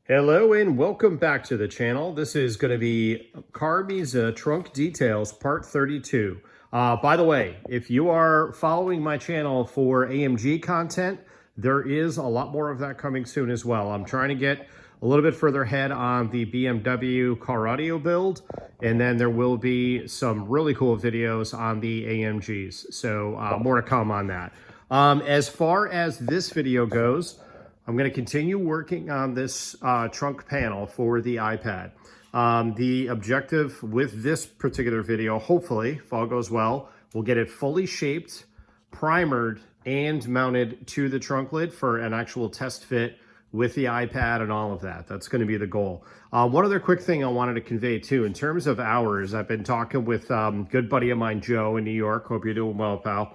Hello and welcome back to the channel. This is going to be CarMiZa Trunk Details Part 32. By the way, if you are following my channel for AMG content, there is a lot more of that coming soon as well. I'm trying to get a little bit further ahead on the BMW car audio build, and then there will be some really cool videos on the AMGs. So more to come on that. As far as this video goes, I'm going to continue working on this trunk panel for the iPad. The objective with this particular video, hopefully, if all goes well, we'll get it fully shaped, primered, and mounted to the trunk lid for an actual test fit with the iPad and all of that. That's going to be the goal. One other quick thing I wanted to convey too, in terms of hours, I've been talking with good buddy of mine, Joe, in New York. Hope you're doing well, pal.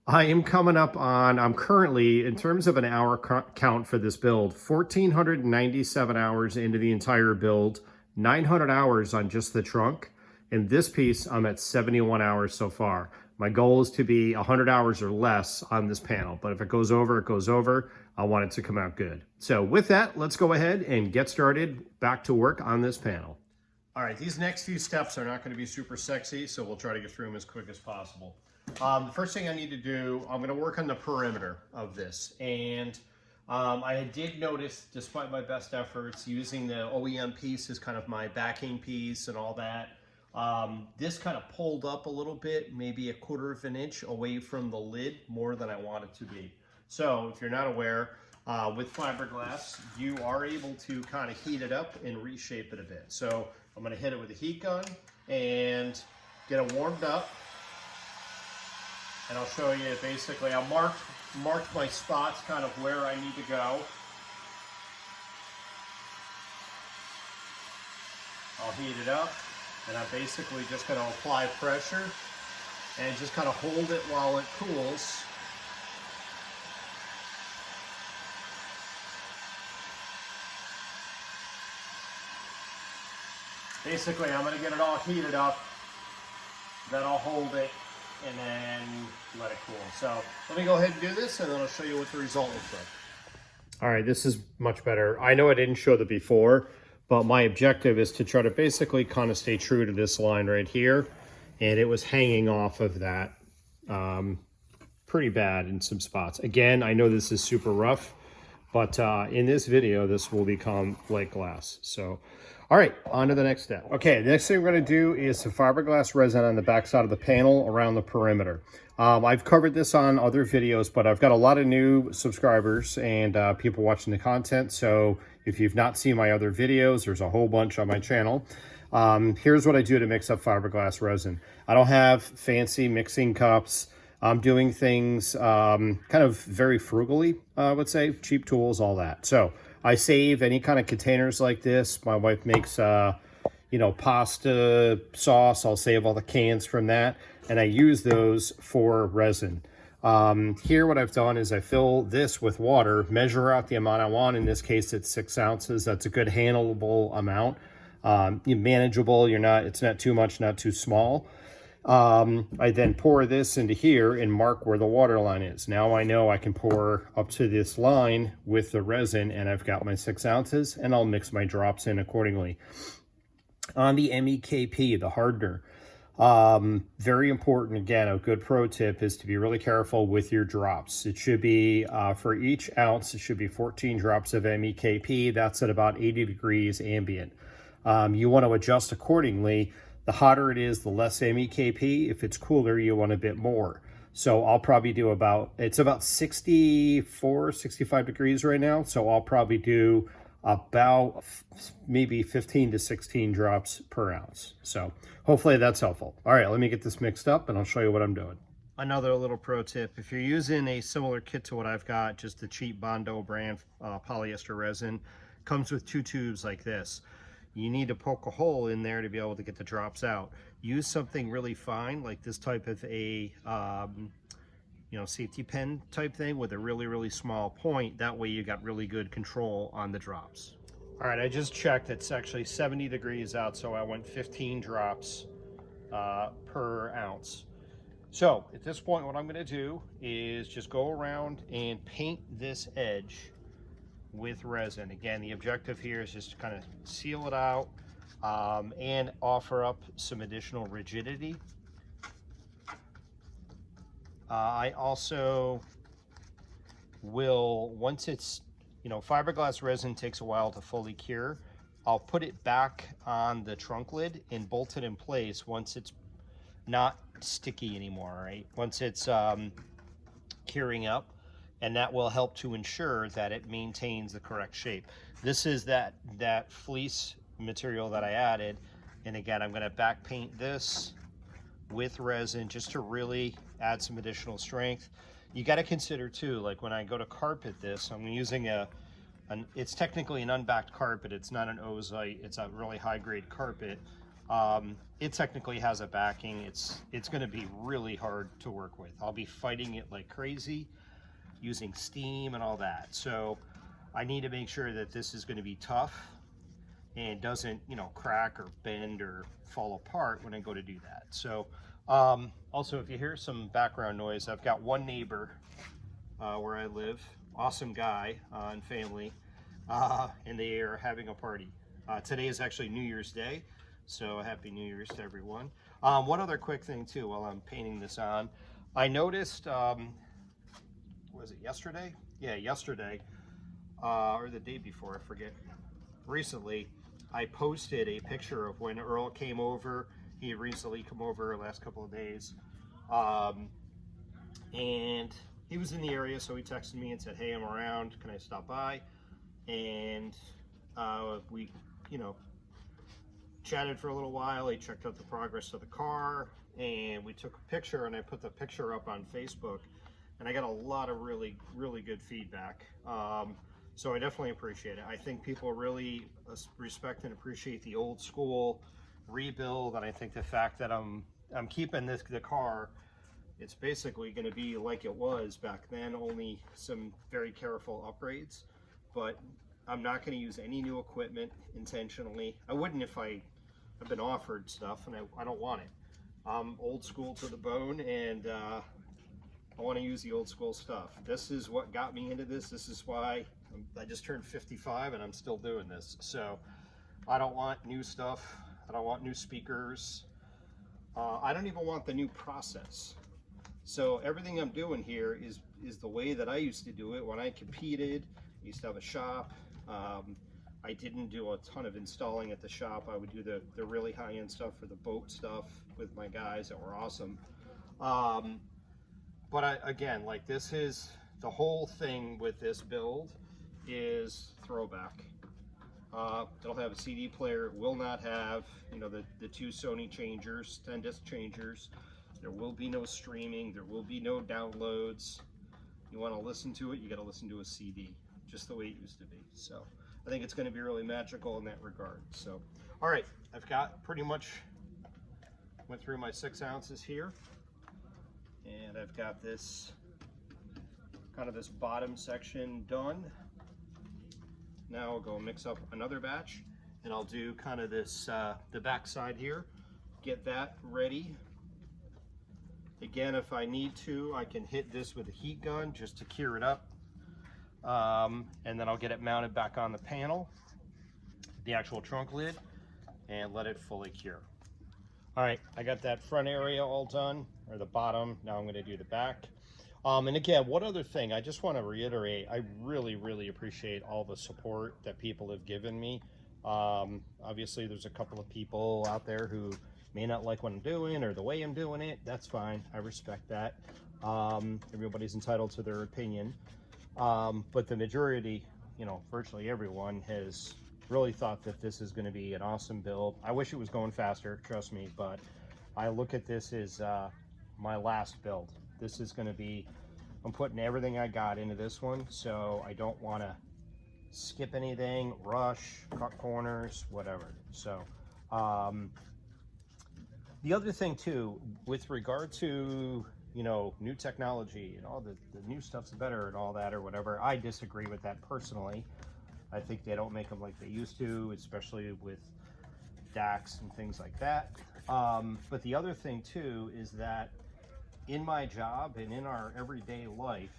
I am coming up on, I'm currently, in terms of an hour count for this build, 1,497 hours into the entire build, 900 hours on just the trunk. In this piece, I'm at 71 hours so far. My goal is to be 100 hours or less on this panel, but if it goes over, it goes over. I want it to come out good. So with that, let's go ahead and get started back to work on this panel. All right, these next few steps are not going to be super sexy, so we'll try to get through them as quick as possible. The first thing I need to do, I'm going to work on the perimeter of this. And I did notice, despite my best efforts, using the OEM piece as kind of my backing piece and all that, this kind of pulled up a little bit, maybe 1/4 of an inch away from the lid, more than I want it to be. So if you're not aware, with fiberglass, you are able to kind of heat it up and reshape it a bit. So I'm going to hit it with a heat gun and get it warmed up. And I'll show you basically, I marked my spots kind of where I need to go. I'll heat it up and I'm basically just going to apply pressure and just kind of hold it while it cools. Basically, I'm going to get it all heated up, then I'll hold it and then let it cool. So let me go ahead and do this and then I'll show you what the result looks like. All right, this is much better. I know I didn't show the before, but my objective is to try to basically kind of stay true to this line right here. And it was hanging off of that pretty bad in some spots. Again, I know this is super rough, but in this video, this will become like glass. So, all right, on to the next step. Okay, the next thing we're gonna do is some fiberglass resin on the back side of the panel around the perimeter. I've covered this on other videos, but I've got a lot of new subscribers and people watching the content. So if you've not seen my other videos, there's a whole bunch on my channel. Here's what I do to mix up fiberglass resin. I don't have fancy mixing cups. I'm doing things kind of very frugally, I would say, cheap tools, all that. So I save any kind of containers like this. My wife makes, you know, pasta sauce. I'll save all the cans from that, and I use those for resin. Here, what I've done is I fill this with water, measure out the amount I want. In this case, it's 6 ounces. That's a good handleable amount. Manageable. It's not too much, not too small. I then pour this into here and mark where the water line is. Now I know I can pour up to this line with the resin, and I've got my 6 ounces, and I'll mix my drops in accordingly. On the MEKP, the hardener, very important. Again, a good pro tip is to be really careful with your drops. It should be, for each ounce, it should be 14 drops of MEKP. That's at about 80 degrees ambient. You want to adjust accordingly. The hotter it is, the less MEKP. If it's cooler, you want a bit more. So I'll probably do it's about 64, 65 degrees right now. So I'll probably do about maybe 15 to 16 drops per ounce. So hopefully that's helpful. All right, let me get this mixed up and I'll show you what I'm doing. Another little pro tip, if you're using a similar kit to what I've got, just the cheap Bondo brand polyester resin, comes with 2 tubes like this. You need to poke a hole in there to be able to get the drops out. Use something really fine, like this type of a you know, safety pin type thing with a really, really small point. That way you got really good control on the drops. All right, I just checked. It's actually 70 degrees out, so I went 15 drops per ounce. So at this point, what I'm going to do is just go around and paint this edge with resin. Again, the objective here is just to kind of seal it out and offer up some additional rigidity. I also will, once it's, fiberglass resin takes a while to fully cure. I'll put it back on the trunk lid and bolt it in place once it's not sticky anymore, right? Once it's curing up, and that will help to ensure that it maintains the correct shape. This is that fleece material that I added, and again, I'm going to back paint this with resin just to really add some additional strength. You got to consider too, like when I go to carpet this, I'm using it's technically an unbacked carpet. It's not an ozite. It's a really high grade carpet. It technically has a backing. It's going to be really hard to work with. I'll be fighting it like crazy using steam and all that. So I need to make sure that this is going to be tough and doesn't, crack or bend or fall apart when I go to do that. So also, if you hear some background noise, I've got one neighbor where I live, awesome guy and family, and they are having a party. Today is actually New Year's Day, so happy New Year's to everyone. One other quick thing too, while I'm painting this on, I noticed, was it yesterday? Yeah, yesterday, or the day before, I forget. Recently, I posted a picture of when Earl came over. He had recently come over the last couple of days, and he was in the area, so he texted me and said, hey, I'm around, can I stop by? And we, chatted for a little while. He checked out the progress of the car, and we took a picture, and I put the picture up on Facebook, and I got a lot of really, really good feedback. So I definitely appreciate it. I think people really respect and appreciate the old school rebuild, and I think the fact that I'm keeping the car, it's basically going to be like it was back then, only some very careful upgrades. But I'm not going to use any new equipment intentionally. I wouldn't if I've been offered stuff, and I don't want it. I'm old school to the bone, and I want to use the old school stuff. This is what got me into this. This is why I just turned 55 and I'm still doing this. So I don't want new stuff. I don't want new speakers. I don't even want the new process. So everything I'm doing here is the way that I used to do it when I competed. I used to have a shop. I didn't do a ton of installing at the shop. I would do the really high-end stuff for the boat stuff with my guys that were awesome. But again, like, this is the whole thing with this build is throwback. It'll have a CD player. It will not have, the two Sony changers, 10-disc changers. There will be no streaming. There will be no downloads. You want to listen to it, you got to listen to a CD, just the way it used to be. So I think it's going to be really magical in that regard. So, all right, I've got pretty much went through my 6 ounces here, and I've got this kind of this bottom section done. Now I'll go mix up another batch, and I'll do kind of this the back side here, get that ready. Again, if I need to, I can hit this with a heat gun just to cure it up, and then I'll get it mounted back on the panel, the actual trunk lid, and let it fully cure. All right, I got that front area all done, or the bottom. Now I'm going to do the back. And again, one other thing, I just want to reiterate, I really, really appreciate all the support that people have given me. Obviously, there's a couple of people out there who may not like what I'm doing or the way I'm doing it. That's fine. I respect that. Everybody's entitled to their opinion. But the majority, virtually everyone has really thought that this is going to be an awesome build. I wish it was going faster, trust me, but I look at this as my last build. This is going to be, I'm putting everything I got into this one, so I don't want to skip anything, rush, cut corners, whatever. So the other thing too, with regard to new technology and all the new stuff's better and all that or whatever, I disagree with that personally. I think they don't make them like they used to, especially with DACs and things like that. But the other thing too is that in my job and in our everyday life,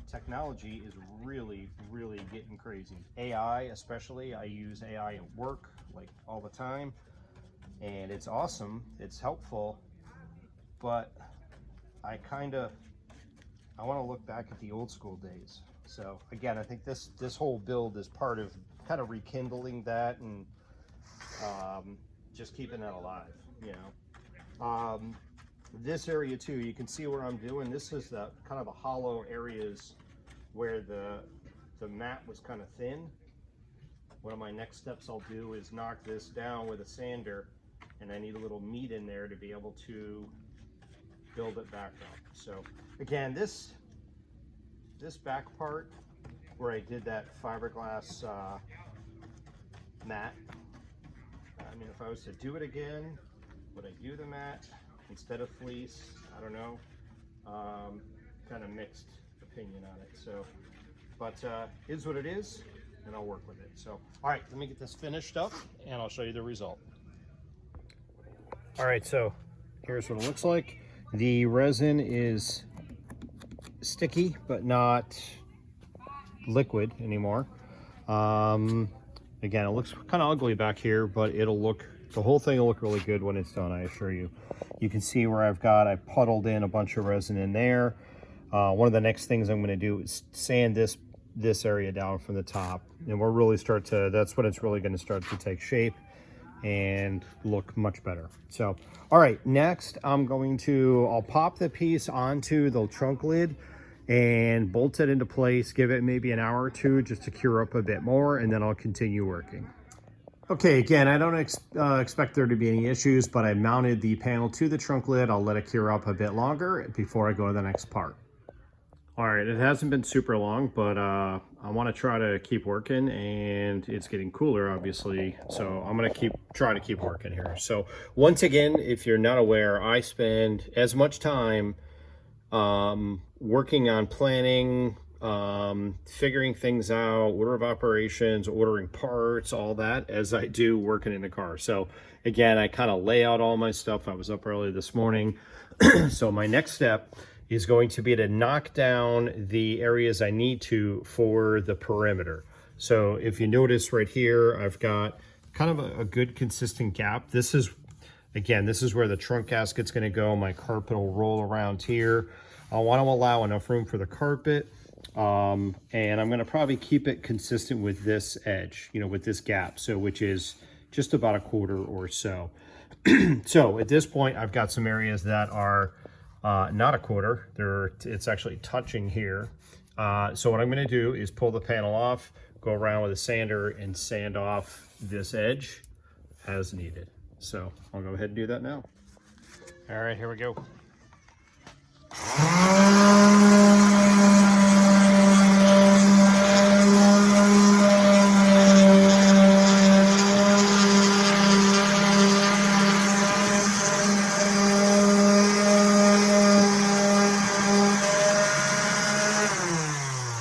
technology is really, really getting crazy. AI especially, I use AI at work like all the time, and it's awesome, it's helpful, but I want to look back at the old school days. So again, I think this whole build is part of kind of rekindling that and just keeping that alive, you know. This area too, you can see where I'm doing. This is the kind of the hollow areas where the mat was kind of thin. One of my next steps I'll do is knock this down with a sander, and I need a little meat in there to be able to build it back up. So again, this back part where I did that fiberglass mat, I mean, if I was to do it again, would I do the mat instead of fleece? I don't know. Kind of mixed opinion on it. So, but is what it is, and I'll work with it. So, all right, let me get this finished up, and I'll show you the result. All right, so here's what it looks like. The resin is sticky, but not liquid anymore. Again, it looks kind of ugly back here, but the whole thing will look really good when it's done, I assure you. You can see where I puddled in a bunch of resin in there. One of the next things I'm going to do is sand this area down from the top, and we'll really that's when it's really going to start to take shape and look much better. So, all right, next I'll pop the piece onto the trunk lid and bolt it into place, give it maybe an hour or two just to cure up a bit more, and then I'll continue working. Okay, again, I don't expect there to be any issues, but I mounted the panel to the trunk lid. I'll let it cure up a bit longer before I go to the next part. All right, it hasn't been super long, but I want to try to keep working, and it's getting cooler, obviously, so I'm going to try to keep working here. So once again, if you're not aware, I spend as much time working on planning, figuring things out, order of operations, ordering parts, all that, as I do working in the car. So again, I kind of lay out all my stuff. I was up early this morning. So my next step is going to be to knock down the areas I need to for the perimeter. So if you notice right here, I've got kind of a good consistent gap. This is where the trunk gasket's going to go. My carpet will roll around here. I want to allow enough room for the carpet, and I'm going to probably keep it consistent with this edge, with this gap, so which is just about a quarter or so. So at this point, I've got some areas that are not a quarter. It's actually touching here. So what I'm going to do is pull the panel off, go around with a sander, and sand off this edge as needed. So I'll go ahead and do that now. All right, here we go.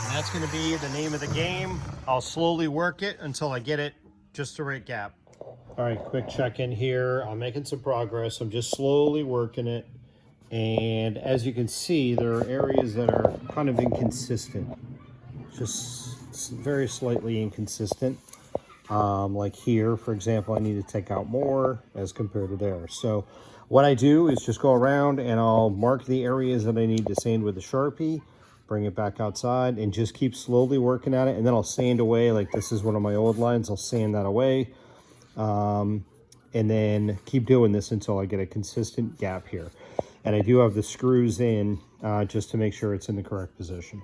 That's going to be the name of the game. I'll slowly work it until I get it just the right gap. All right, quick check in here. I'm making some progress. I'm just slowly working it. And as you can see, there are areas that are kind of inconsistent, just very slightly inconsistent. Like here, for example, I need to take out more as compared to there. So what I do is just go around and I'll mark the areas that I need to sand with a Sharpie, bring it back outside, and just keep slowly working at it. And then I'll sand away, like this is one of my old lines, I'll sand that away. And then keep doing this until I get a consistent gap here. And I do have the screws in just to make sure it's in the correct position.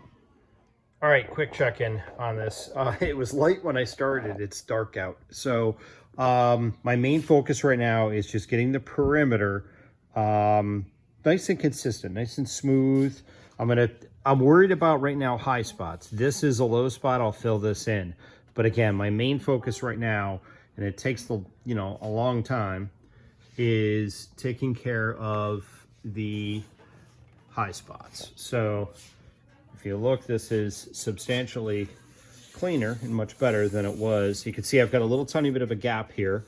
All right, quick check-in on this. It was light when I started. It's dark out. So my main focus right now is just getting the perimeter nice and consistent, nice and smooth. I'm worried about right now high spots. This is a low spot. I'll fill this in. But again, my main focus right now, and it takes a long time, is taking care of the high spots. So if you look, this is substantially cleaner and much better than it was. You can see I've got a little tiny bit of a gap here.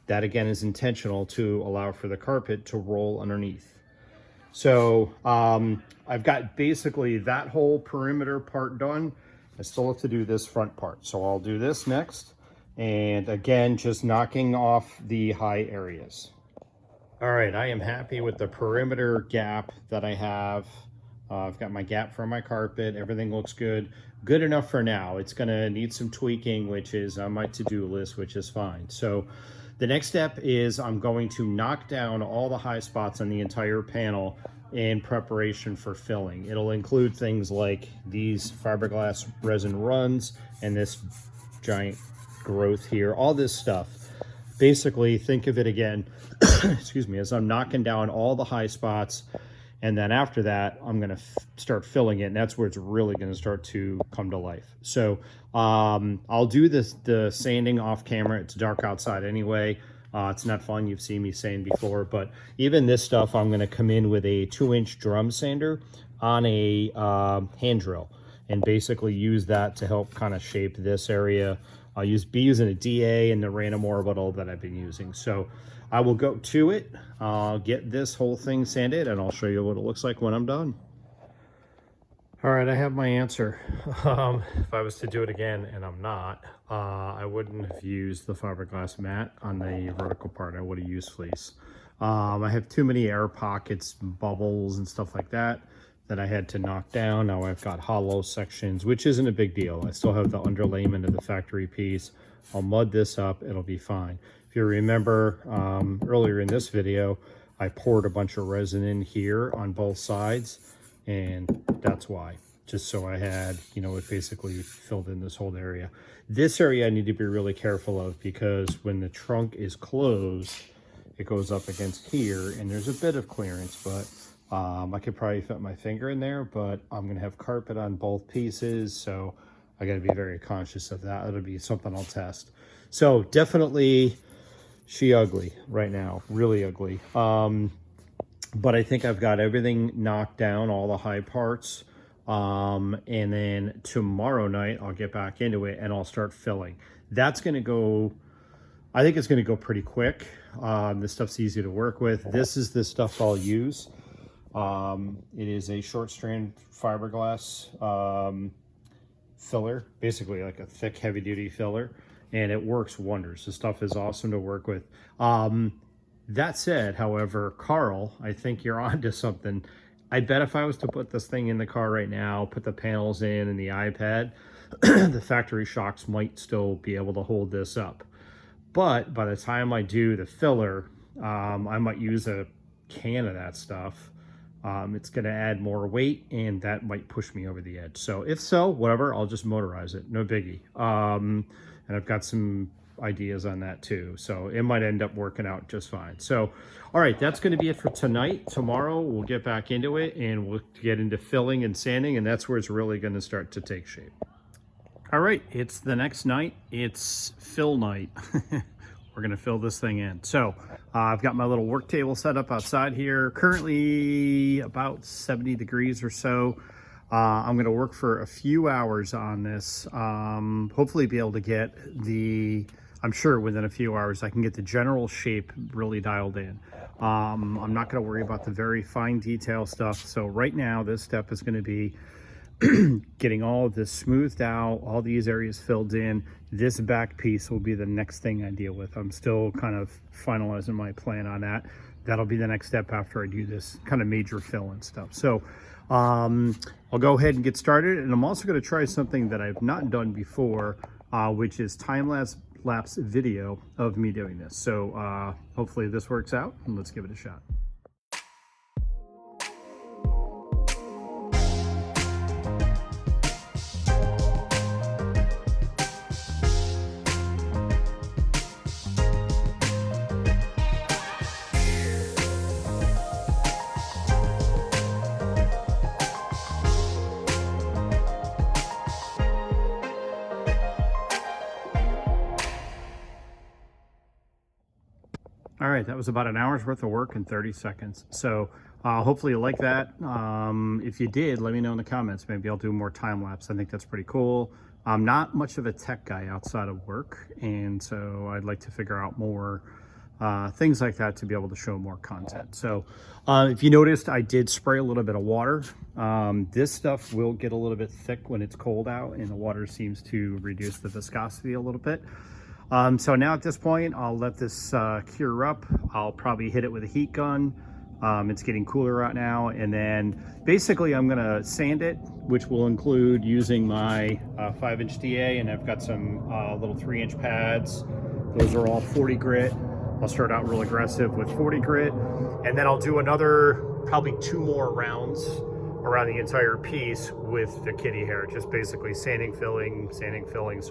That again is intentional to allow for the carpet to roll underneath. So I've got basically that whole perimeter part done. I still have to do this front part. So I'll do this next. And again, just knocking off the high areas. All right, I am happy with the perimeter gap that I have. I've got my gap for my carpet. Everything looks good. Good enough for now. It's gonna need some tweaking, which is on my to-do list, which is fine. So the next step is I'm going to knock down all the high spots on the entire panel in preparation for filling. It'll include things like these fiberglass resin runs and this giant growth here, all this stuff. Basically, think of it again, excuse me, as I'm knocking down all the high spots, and then after that, I'm gonna start filling it, and that's where it's really gonna start to come to life. So I'll do the sanding off camera. It's dark outside anyway. It's not fun, you've seen me sand before, but even this stuff, I'm gonna come in with a 2-inch drum sander on a hand drill, and basically use that to help kind of shape this area. I'll be using a DA and the random orbital that I've been using. So I will go to it, I'll get this whole thing sanded, and I'll show you what it looks like when I'm done. All right, I have my answer. If I was to do it again, and I'm not, I wouldn't have used the fiberglass mat on the vertical part. I would have used fleece. I have too many air pockets, bubbles, and stuff like that I had to knock down. Now I've got hollow sections, which isn't a big deal. I still have the underlayment of the factory piece. I'll mud this up, it'll be fine. If you remember earlier in this video, I poured a bunch of resin in here on both sides, and that's why. Just so I had, you know, it basically filled in this whole area. This area I need to be really careful of, because when the trunk is closed, it goes up against here, and there's a bit of clearance, but I could probably fit my finger in there, but I'm gonna have carpet on both pieces, so I gotta be very conscious of that. It'll be something I'll test. So definitely she ugly right now, really ugly. But I think I've got everything knocked down, all the high parts. And then tomorrow night I'll get back into it and I'll start filling. That's gonna go, I think it's gonna go pretty quick. This stuff's easy to work with. This is the stuff I'll use. It is a short strand fiberglass filler, basically like a thick heavy duty filler, and it works wonders. The stuff is awesome to work with. That said, however, Carl, I think you're onto something. I bet if I was to put this thing in the car right now, put the panels in and the iPad, the factory shocks might still be able to hold this up. But by the time I do the filler, I might use a can of that stuff. It's going to add more weight, and that might push me over the edge. So if so, whatever, I'll just motorize it. No biggie. And I've got some ideas on that too. So it might end up working out just fine. So, all right, that's going to be it for tonight. Tomorrow we'll get back into it and we'll get into filling and sanding, and that's where it's really going to start to take shape. All right, it's the next night. It's fill night. We're gonna fill this thing in. So I've got my little work table set up outside here. Currently about 70 degrees or so. I'm gonna work for a few hours on this. Hopefully be able to get I'm sure within a few hours I can get the general shape really dialed in. I'm not gonna worry about the very fine detail stuff. So right now this step is gonna be getting all of this smoothed out, all these areas filled in. This back piece will be the next thing I deal with. I'm still kind of finalizing my plan on that. That'll be the next step after I do this kind of major fill and stuff. So I'll go ahead and get started, and I'm also going to try something that I've not done before, which is time-lapse video of me doing this. So hopefully this works out, and let's give it a shot. All right, that was about an hour's worth of work in 30 seconds. So hopefully you like that. If you did, let me know in the comments. Maybe I'll do more time lapse. I think that's pretty cool. I'm not much of a tech guy outside of work, and so I'd like to figure out more things like that to be able to show more content. So if you noticed, I did spray a little bit of water. This stuff will get a little bit thick when it's cold out, and the water seems to reduce the viscosity a little bit. So now at this point, I'll let this cure up. I'll probably hit it with a heat gun. It's getting cooler right now. And then basically I'm gonna sand it, which will include using my 5-inch DA, and I've got some little 3-inch pads. Those are all 40 grit. I'll start out real aggressive with 40 grit, and then I'll do another, probably 2 more rounds around the entire piece with the kitty hair, just basically sanding, filling, so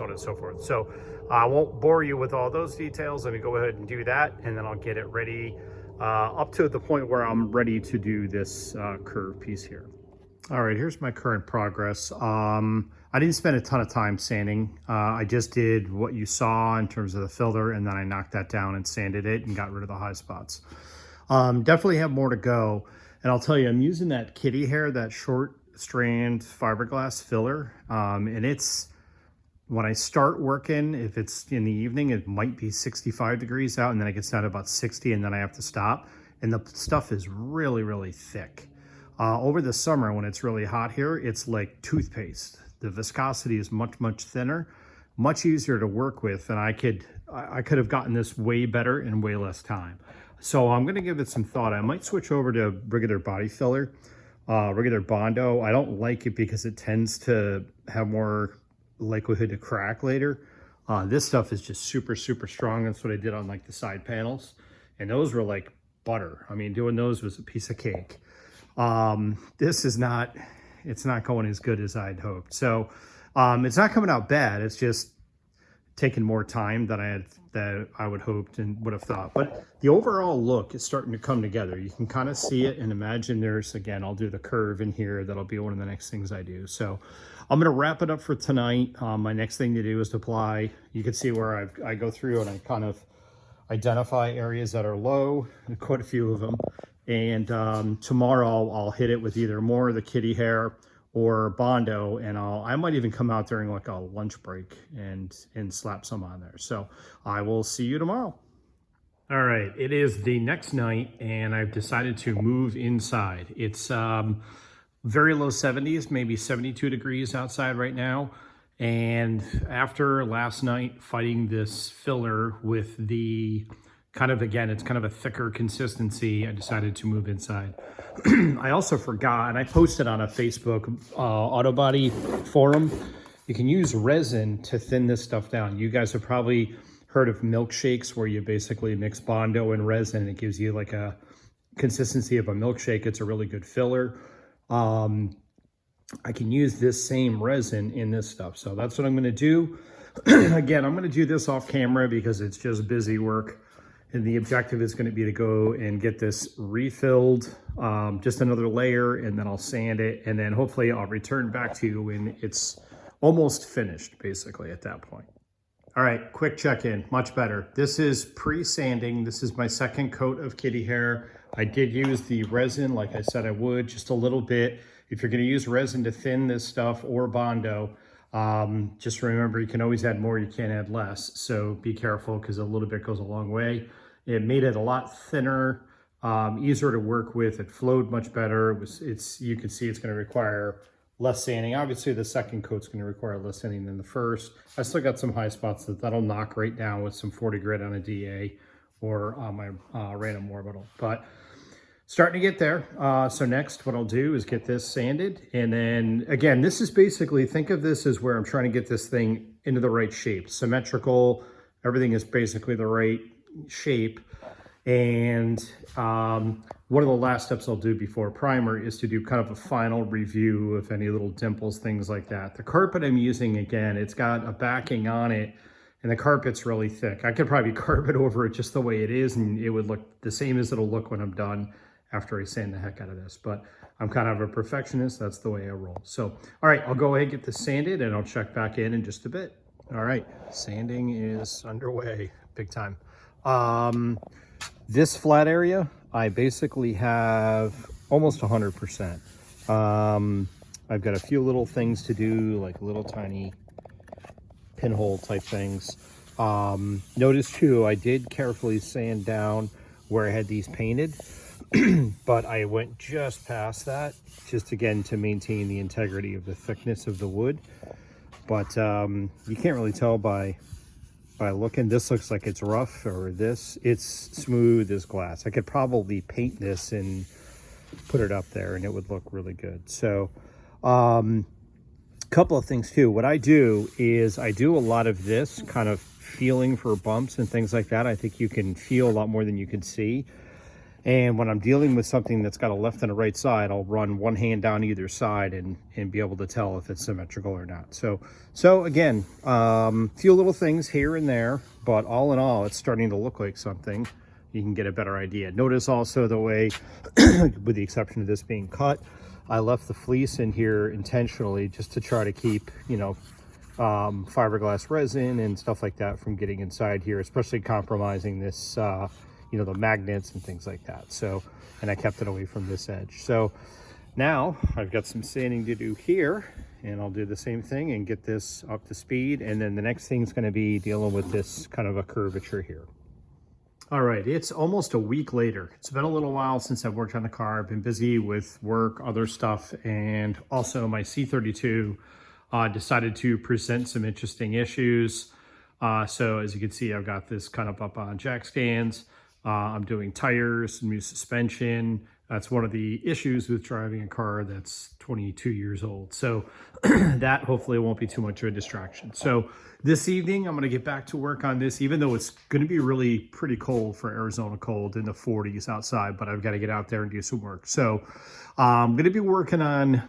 on and so forth. So I won't bore you with all those details. Let me go ahead and do that, and then I'll get it ready up to the point where I'm ready to do this curve piece here. All right, here's my current progress. I didn't spend a ton of time sanding. I just did what you saw in terms of the filler, and then I knocked that down and sanded it and got rid of the high spots. Definitely have more to go. And I'll tell you, I'm using that kitty hair, that short strand fiberglass filler. And it's, when I start working, if it's in the evening, it might be 65 degrees out, and then it gets down to about 60, and then I have to stop. And the stuff is really, really thick. Over the summer, when it's really hot here, it's like toothpaste. The viscosity is much, much thinner, much easier to work with, and I could have gotten this way better in way less time. So I'm gonna give it some thought. I might switch over to regular body filler, regular Bondo. I don't like it because it tends to have more likelihood to crack later. This stuff is just super, super strong. That's what I did on like the side panels, and those were like butter. I mean, doing those was a piece of cake. This is not, it's not going as good as I'd hoped. So it's not coming out bad. It's just taking more time than I would hoped and would have thought. But the overall look is starting to come together. You can kind of see it and imagine there's, again, I'll do the curve in here. That'll be one of the next things I do. So I'm going to wrap it up for tonight. My next thing to do is to apply. You can see where I go through and I kind of identify areas that are low, quite a few of them. And tomorrow I'll hit it with either more of the kitty hair or Bondo, and I might even come out during like a lunch break and slap some on there. So I will see you tomorrow. All right, it is the next night, and I've decided to move inside. It's very low 70s, maybe 72 degrees outside right now. And after last night fighting this filler with the kind of, again, it's kind of a thicker consistency, I decided to move inside. I also forgot, and I posted on a Facebook auto body forum, you can use resin to thin this stuff down. You guys have probably heard of milkshakes where you basically mix Bondo and resin and it gives you like a consistency of a milkshake. It's a really good filler. I can use this same resin in this stuff. So that's what I'm gonna do. Again, I'm gonna do this off camera because it's just busy work. And the objective is gonna be to go and get this refilled, just another layer, and then I'll sand it. And then hopefully I'll return back to you when it's almost finished, basically at that point. All right, quick check-in, much better. This is pre-sanding. This is my second coat of kitty hair. I did use the resin, like I said I would, just a little bit. If you're gonna use resin to thin this stuff or Bondo, just remember you can always add more, you can't add less. So be careful because a little bit goes a long way. It made it a lot thinner, easier to work with. It flowed much better. You can see it's gonna require less sanding. Obviously the second coat's gonna require less sanding than the first. I still got some high spots that'll knock right down with some 40 grit on a DA or on my random orbital. But starting to get there. So next what I'll do is get this sanded. And then again, this is basically, think of this as where I'm trying to get this thing into the right shape. Symmetrical, everything is basically the right shape. And one of the last steps I'll do before primer is to do kind of a final review of any little dimples, things like that. The carpet I'm using, again, it's got a backing on it and the carpet's really thick. I could probably carpet over it just the way it is and it would look the same as it'll look when I'm done after I sand the heck out of this. But I'm kind of a perfectionist. That's the way I roll. So, all right, I'll go ahead and get this sanded and I'll check back in just a bit. All right, sanding is underway, big time. This flat area, I basically have almost 100%. I've got a few little things to do, like little tiny pinhole type things. Notice too, I did carefully sand down where I had these painted, but I went just past that, just again to maintain the integrity of the thickness of the wood. But you can't really tell by looking. This looks like it's rough, or this, it's smooth as glass. I could probably paint this and put it up there and it would look really good. So couple of things too. What I do is I do a lot of this kind of feeling for bumps and things like that. I think you can feel a lot more than you can see. And when I'm dealing with something that's got a left and a right side, I'll run one hand down either side and be able to tell if it's symmetrical or not. So again, few little things here and there, but all in all, it's starting to look like something. You can get a better idea. Notice also the way, with the exception of this being cut, I left the fleece in here intentionally just to try to keep, you know, fiberglass resin and stuff like that from getting inside here, especially compromising this, you know, the magnets and things like that. So, and I kept it away from this edge. So now I've got some sanding to do here, and I'll do the same thing and get this up to speed. And then the next thing is going to be dealing with this kind of a curvature here. All right, it's almost a week later. It's been a little while since I've worked on the car. I've been busy with work, other stuff, and also my C32 decided to present some interesting issues. So as you can see, I've got this kind of up on jack stands. I'm doing tires, new suspension. That's one of the issues with driving a car that's 22 years old. So that hopefully won't be too much of a distraction. So this evening, I'm gonna get back to work on this, even though it's gonna be really pretty cold for Arizona cold, in the 40s outside, but I've gotta get out there and do some work. So I'm gonna be working on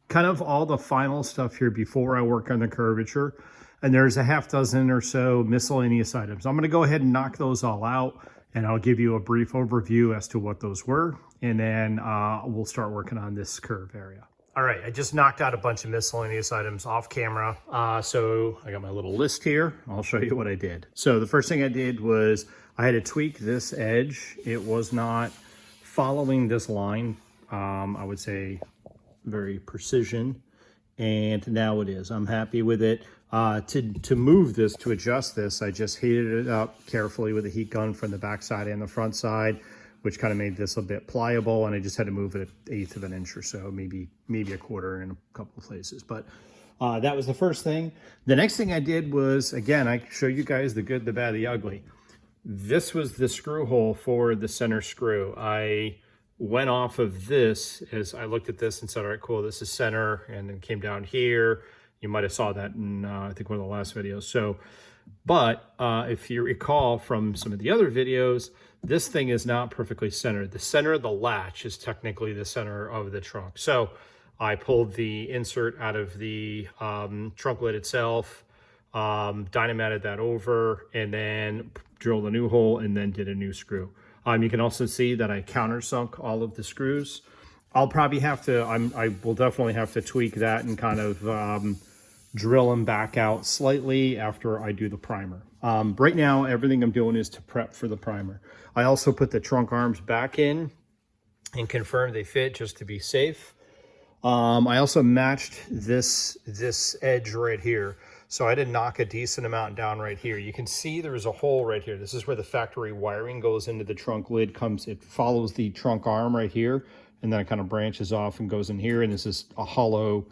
kind of all the final stuff here before I work on the curvature. And there's a half dozen or so miscellaneous items. I'm gonna go ahead and knock those all out, and I'll give you a brief overview as to what those were. And then we'll start working on this curve area. All right, I just knocked out a bunch of miscellaneous items off camera. So I got my little list here. I'll show you what I did. So the first thing I did was I had to tweak this edge. It was not following this line, I would say very precision. And now it is. I'm happy with it. To move this, to adjust this, I just heated it up carefully with a heat gun from the back side and the front side, which kind of made this a bit pliable, and I just had to move it 1/8 of an inch or so, maybe a quarter in a couple of places. But that was the first thing. The next thing I did was, again, I show you guys the good, the bad, the ugly. This was the screw hole for the center screw. I went off of this as I looked at this and said, all right, cool, this is center, and then came down here. You might have saw that in, I think, one of the last videos. So, but if you recall from some of the other videos, this thing is not perfectly centered. The center of the latch is technically the center of the trunk. So I pulled the insert out of the trunk lid itself, dynamatted that over, and then drilled a new hole and then did a new screw. You can also see that I countersunk all of the screws. I'll probably have to, I will definitely have to tweak that and kind of drill them back out slightly after I do the primer. Right now, everything I'm doing is to prep for the primer. I also put the trunk arms back in and confirmed they fit just to be safe. I also matched this edge right here. So I did knock a decent amount down right here. You can see there's a hole right here. This is where the factory wiring goes into the trunk lid, it follows the trunk arm right here, and then it kind of branches off and goes in here. And this is a hollow,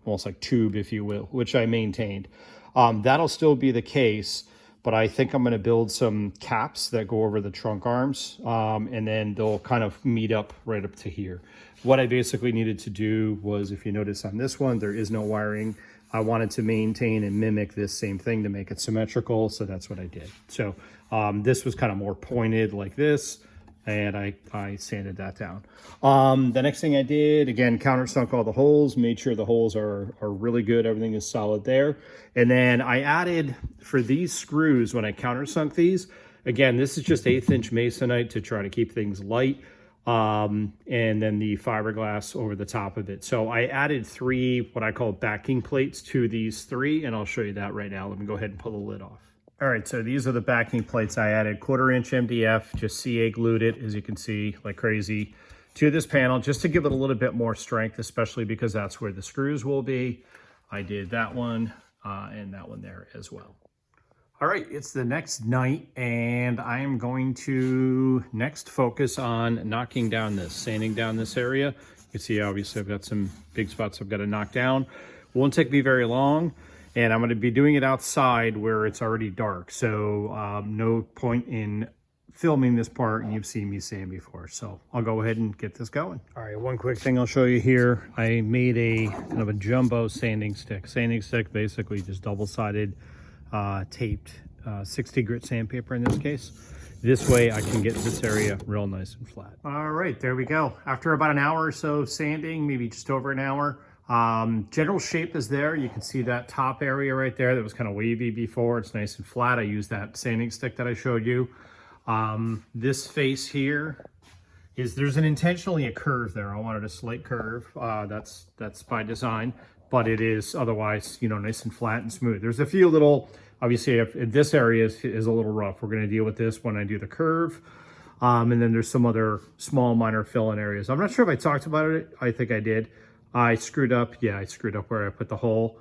almost like tube, if you will, which I maintained. That'll still be the case, but I think I'm gonna build some caps that go over the trunk arms, and then they'll kind of meet up right up to here. What I basically needed to do was, if you notice on this one, there is no wiring. I wanted to maintain and mimic this same thing to make it symmetrical, so that's what I did. So this was kind of more pointed like this, and I sanded that down. The next thing I did, again, countersunk all the holes, made sure the holes are really good, everything is solid there. And then I added, for these screws, when I countersunk these, again, this is just 1/8 inch masonite to try to keep things light. And then the fiberglass over the top of it. So I added 3 what I call backing plates to these 3, and I'll show you that right now. Let me go ahead and pull the lid off. All right, so these are the backing plates I added. 1/4 inch MDF, just CA glued it, as you can see, like crazy, to this panel, just to give it a little bit more strength, especially because that's where the screws will be. I did that one and that one there as well. All right, it's the next night and I am going to next focus on knocking down this, sanding down this area. You can see obviously I've got some big spots I've got to knock down. Won't take me very long, and I'm going to be doing it outside where it's already dark. So no point in filming this part, and you've seen me sand before. So I'll go ahead and get this going. All right, one quick thing I'll show you here. I made a kind of a jumbo sanding stick. Sanding stick, basically just double-sided taped 60 grit sandpaper in this case. This way I can get this area real nice and flat. All right, there we go. After about an hour or so sanding, maybe just over an hour, general shape is there. You can see that top area right there that was kind of wavy before. It's nice and flat. I used that sanding stick that I showed you. This face here there's intentionally a curve there. I wanted a slight curve. That's by design, but it is otherwise, you know, nice and flat and smooth. There's a few little, obviously if this area is a little rough. We're going to deal with this when I do the curve. And then there's some other small minor fill-in areas. I'm not sure if I talked about it. I think I did. I screwed up. Yeah, I screwed up where I put the hole.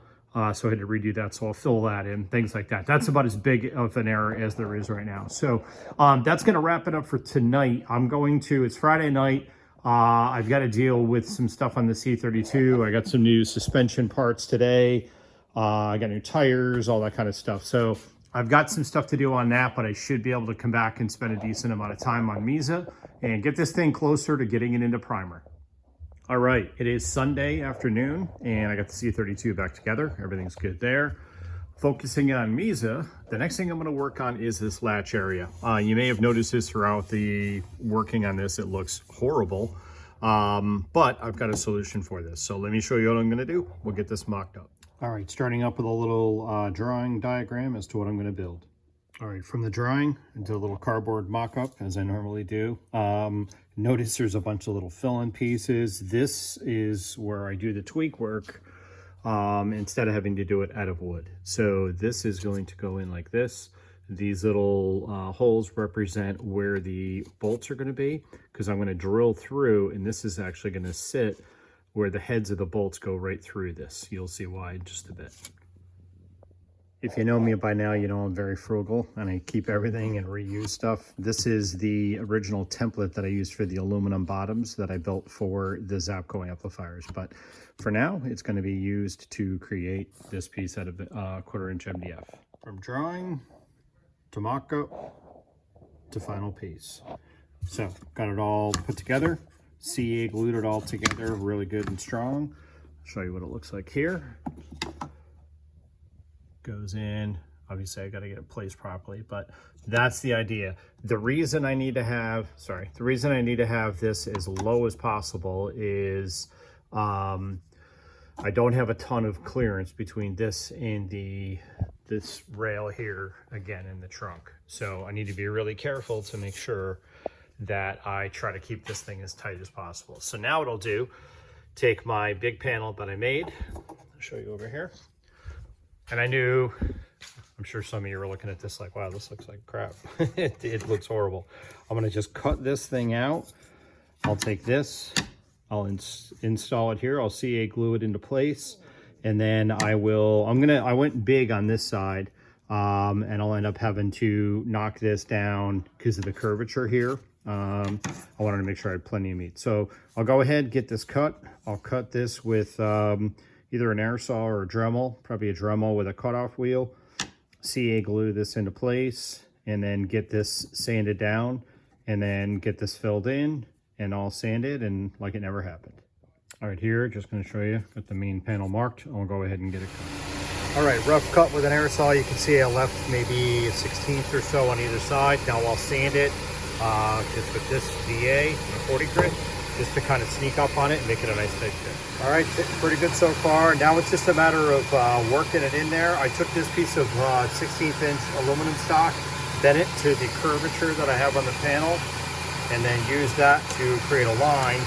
So I had to redo that, so I'll fill that in, things like that. That's about as big of an error as there is right now. So that's going to wrap it up for tonight. It's Friday night. I've got to deal with some stuff on the C32. I got some new suspension parts today. I got new tires, all that kind of stuff. So I've got some stuff to do on that, but I should be able to come back and spend a decent amount of time on CarMiZa and get this thing closer to getting it into primer. All right, it is Sunday afternoon, and I got the C32 back together. Everything's good there. Focusing on CarMiZa, the next thing I'm gonna work on is this latch area. You may have noticed this throughout the working on this. It looks horrible, but I've got a solution for this. So let me show you what I'm gonna do. We'll get this mocked up. All right, starting up with a little drawing diagram as to what I'm gonna build. All right, from the drawing into a little cardboard mock-up, as I normally do. Notice there's a bunch of little fill-in pieces. This is where I do the tweak work instead of having to do it out of wood. So this is going to go in like this. These little holes represent where the bolts are going to be, because I'm going to drill through, and this is actually going to sit where the heads of the bolts go right through this. You'll see why in just a bit. If you know me by now, you know I'm very frugal and I keep everything and reuse stuff. This is the original template that I used for the aluminum bottoms that I built for the Zapco amplifiers. But for now, it's going to be used to create this piece out of 1/4 inch MDF. From drawing to mock-up to final piece. So got it all put together. CA glued it all together really good and strong. I'll show you what it looks like here. Goes in. Obviously I got to get it placed properly, but that's the idea. The reason I need to have this as low as possible is I don't have a ton of clearance between this and this rail here again in the trunk. So I need to be really careful to make sure that I try to keep this thing as tight as possible. So now what I'll do, take my big panel that I made, I'll show you over here. And I'm sure some of you are looking at this like, wow, this looks like crap. It looks horrible. I'm gonna just cut this thing out. I'll take this, I'll install it here. I'll CA glue it into place. And then I went big on this side, and I'll end up having to knock this down because of the curvature here. I wanted to make sure I had plenty of meat. So I'll go ahead, get this cut. I'll cut this with, either an air saw or a Dremel, probably a Dremel with a cutoff wheel. CA glue this into place and then get this sanded down and then get this filled in and all sanded and like it never happened. All right, here, just gonna show you, got the main panel marked. I'll go ahead and get it cut. All right, rough cut with an air saw. You can see I left maybe a 1/16 or so on either side. Now I'll sand it just with this VA and a 40 grit, just to kind of sneak up on it and make it a nice tight fit. All right, pretty good so far. Now it's just a matter of working it in there. I took this piece of 16th inch aluminum stock, bent it to the curvature that I have on the panel, and then use that to create a line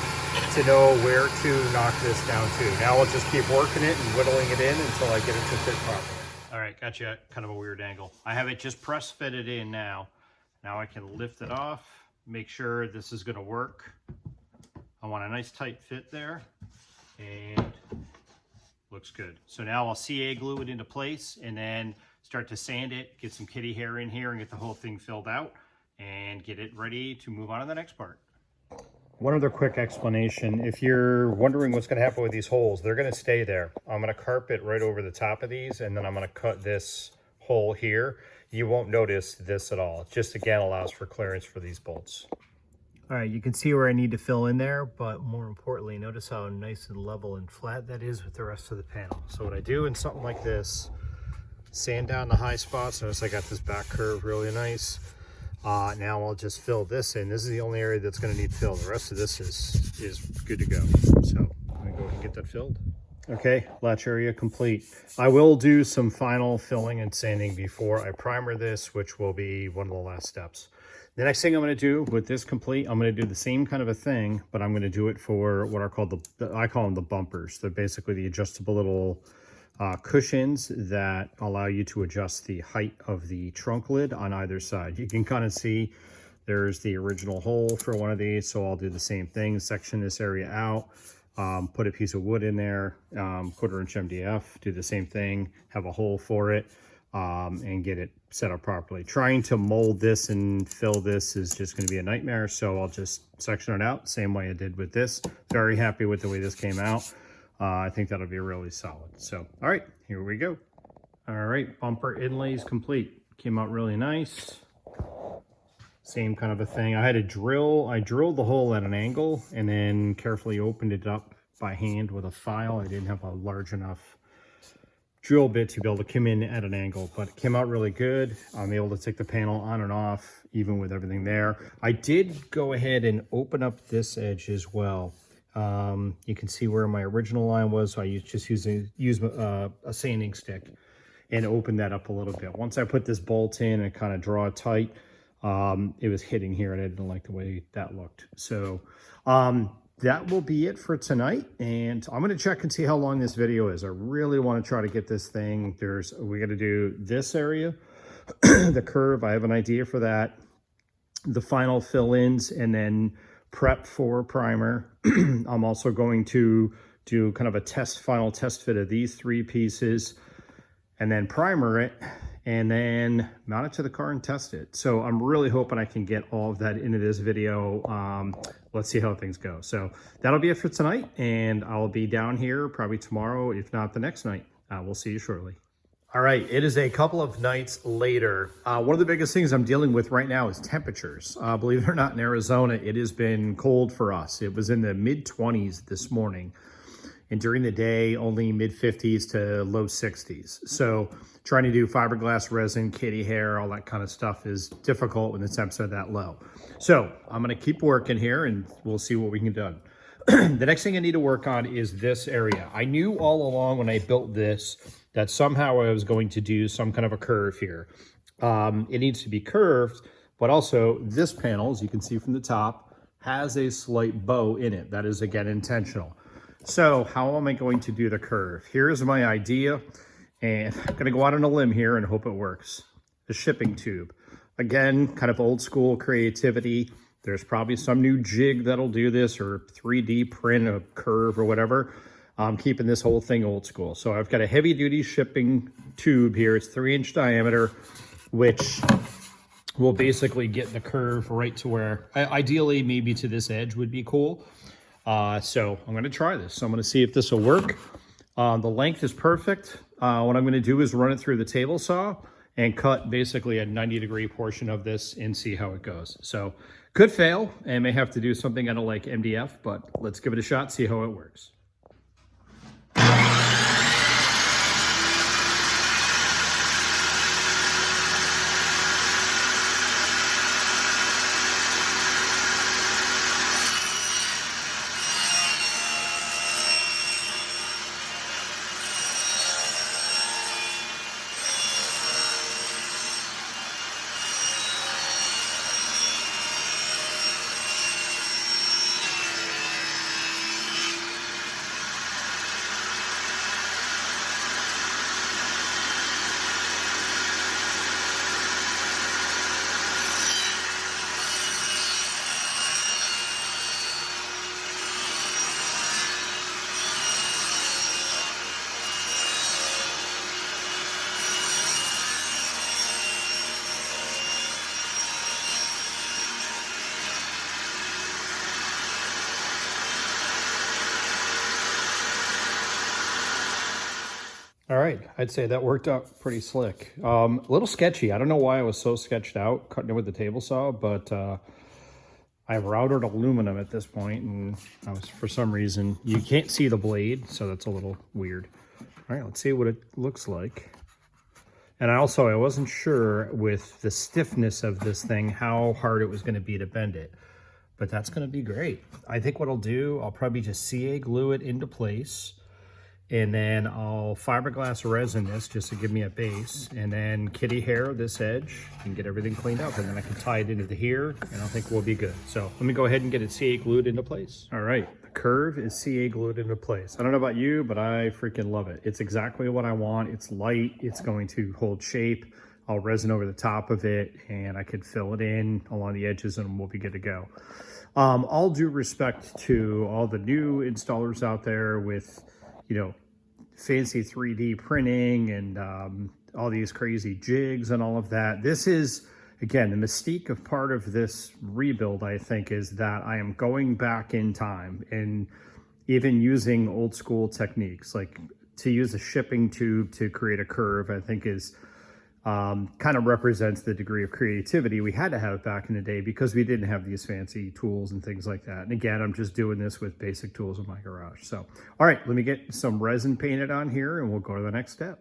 to know where to knock this down to. Now I'll just keep working it and whittling it in until I get it to fit properly. All right, got you at kind of a weird angle. I have it just press fitted in now. Now I can lift it off, make sure this is gonna work. I want a nice tight fit there, and looks good. So now I'll CA glue it into place, and then start to sand it, get some kitty hair in here and get the whole thing filled out and get it ready to move on to the next part. One other quick explanation. If you're wondering what's going to happen with these holes, they're going to stay there. I'm going to carpet right over the top of these, and then I'm going to cut this hole here. You won't notice this at all. It just, again, allows for clearance for these bolts. All right, you can see where I need to fill in there, but more importantly, notice how nice and level and flat that is with the rest of the panel. So what I do in something like this, sand down the high spots. Notice I got this back curve really nice. Now I'll just fill this in. This is the only area that's going to need filled. The rest of this is good to go. So I'm going to go ahead and get that filled. Okay, latch area complete. I will do some final filling and sanding before I primer this, which will be one of the last steps. The next thing I'm going to do with this complete, I'm going to do the same kind of a thing, but I'm going to do it for what are called I call them the bumpers. They're basically the adjustable little cushions that allow you to adjust the height of the trunk lid on either side. You can kind of see there's the original hole for one of these, so I'll do the same thing, section this area out, put a piece of wood in there, 1/4 inch MDF, do the same thing, have a hole for it, and get it set up properly. Trying to mold this and fill this is just going to be a nightmare, so I'll just section it out same way I did with this. Very happy with the way this came out. I think that'll be really solid. So, all right, here we go. All right, bumper inlays complete. Came out really nice. Same kind of a thing. I drilled the hole at an angle and then carefully opened it up by hand with a file. I didn't have a large enough drill bit to be able to come in at an angle, but it came out really good. I'm able to take the panel on and off, even with everything there. I did go ahead and open up this edge as well. You can see where my original line was, so I use a sanding stick and open that up a little bit. Once I put this bolt in and kind of draw it tight, it was hitting here and I didn't like the way that looked. So that will be it for tonight, and I'm going to check and see how long this video is. I really want to try to get this thing. We got to do this area, the curve. I have an idea for that, the final fill-ins, and then prep for primer. I'm also going to do kind of a final test fit of these 3 pieces and then primer it and then mount it to the car and test it. So I'm really hoping I can get all of that into this video. Let's see how things go. So that'll be it for tonight, and I'll be down here probably tomorrow, if not the next night. We'll see you shortly. All right, it is a couple of nights later. One of the biggest things I'm dealing with right now is temperatures. Believe it or not, in Arizona, it has been cold for us. It was in the mid-20s this morning, and during the day, only mid-50s to low 60s. So trying to do fiberglass resin, kitty hair, all that kind of stuff is difficult when the temps are that low. So I'm gonna keep working here, and we'll see what we can do. The next thing I need to work on is this area. I knew all along when I built this that somehow I was going to do some kind of a curve here. It needs to be curved, but also this panel, as you can see from the top, has a slight bow in it. That is, again, intentional. So how am I going to do the curve? Here's my idea, and I'm gonna go out on a limb here and hope it works. The shipping tube. Again, kind of old school creativity. There's probably some new jig that'll do this, or 3D print a curve or whatever. I'm keeping this whole thing old school. So I've got a heavy duty shipping tube here. It's 3-inch diameter, which will basically get the curve right to where, ideally maybe to this edge would be cool. So I'm gonna try this. So I'm gonna see if this will work. The length is perfect. What I'm gonna do is run it through the table saw and cut basically a 90-degree portion of this and see how it goes. So could fail and may have to do something I don't like MDF, but let's give it a shot, see how it works. I'd say that worked out pretty slick. A little sketchy. I don't know why I was so sketched out cutting it with the table saw, but I've routed aluminum at this point, and I was, for some reason, you can't see the blade, so that's a little weird. All right, let's see what it looks like. And I wasn't sure with the stiffness of this thing how hard it was going to be to bend it, but that's going to be great. I think what I'll do, I'll probably just CA glue it into place, and then I'll fiberglass resin this just to give me a base, and then kitty hair this edge and get everything cleaned up, and then I can tie it into here, and I think we'll be good. So let me go ahead and get it CA glued into place. All right, the curve is CA glued into place. I don't know about you, but I freaking love it. It's exactly what I want. It's light, it's going to hold shape. I'll resin over the top of it, and I could fill it in along the edges, and we'll be good to go. All due respect to all the new installers out there with, you know, fancy 3D printing and all these crazy jigs and all of that. This is, again, the mystique of part of this rebuild, I think, is that I am going back in time and even using old school techniques, like to use a shipping tube to create a curve, I think is kind of represents the degree of creativity we had to have back in the day because we didn't have these fancy tools and things like that. And again, I'm just doing this with basic tools in my garage. So, all right, let me get some resin painted on here and we'll go to the next step.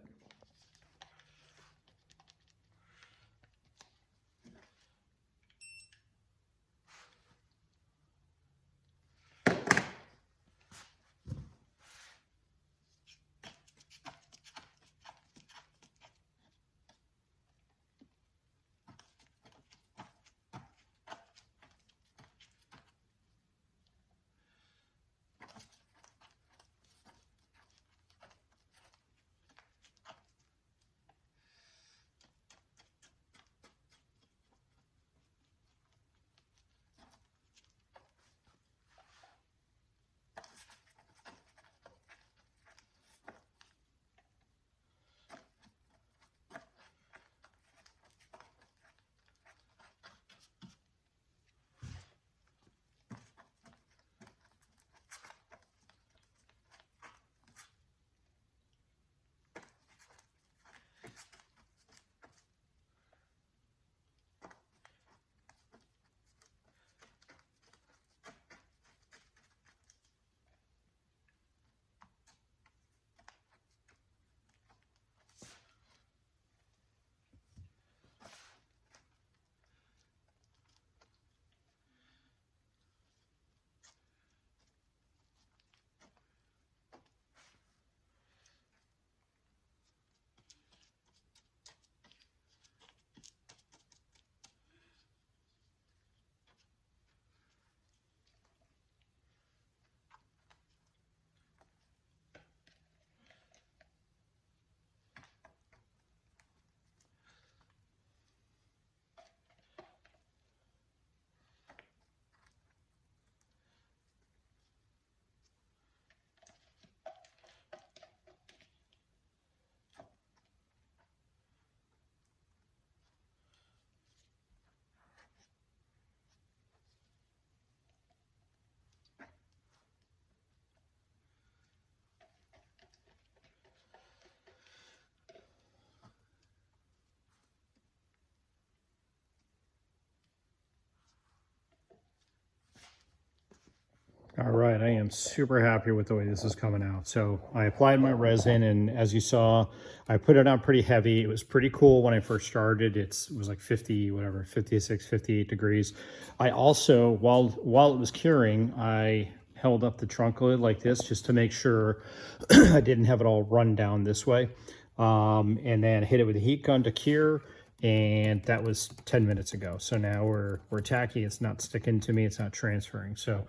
All right, I am super happy with the way this is coming out. So I applied my resin, and as you saw, I put it on pretty heavy. It was pretty cool when I first started. It was like 50, whatever, 56, 58 degrees. I also, while it was curing, I held up the trunk lid like this just to make sure I didn't have it all run down this way. And then hit it with a heat gun to cure, and that was 10 minutes ago. So now we're tacky. It's not sticking to me. It's not transferring. So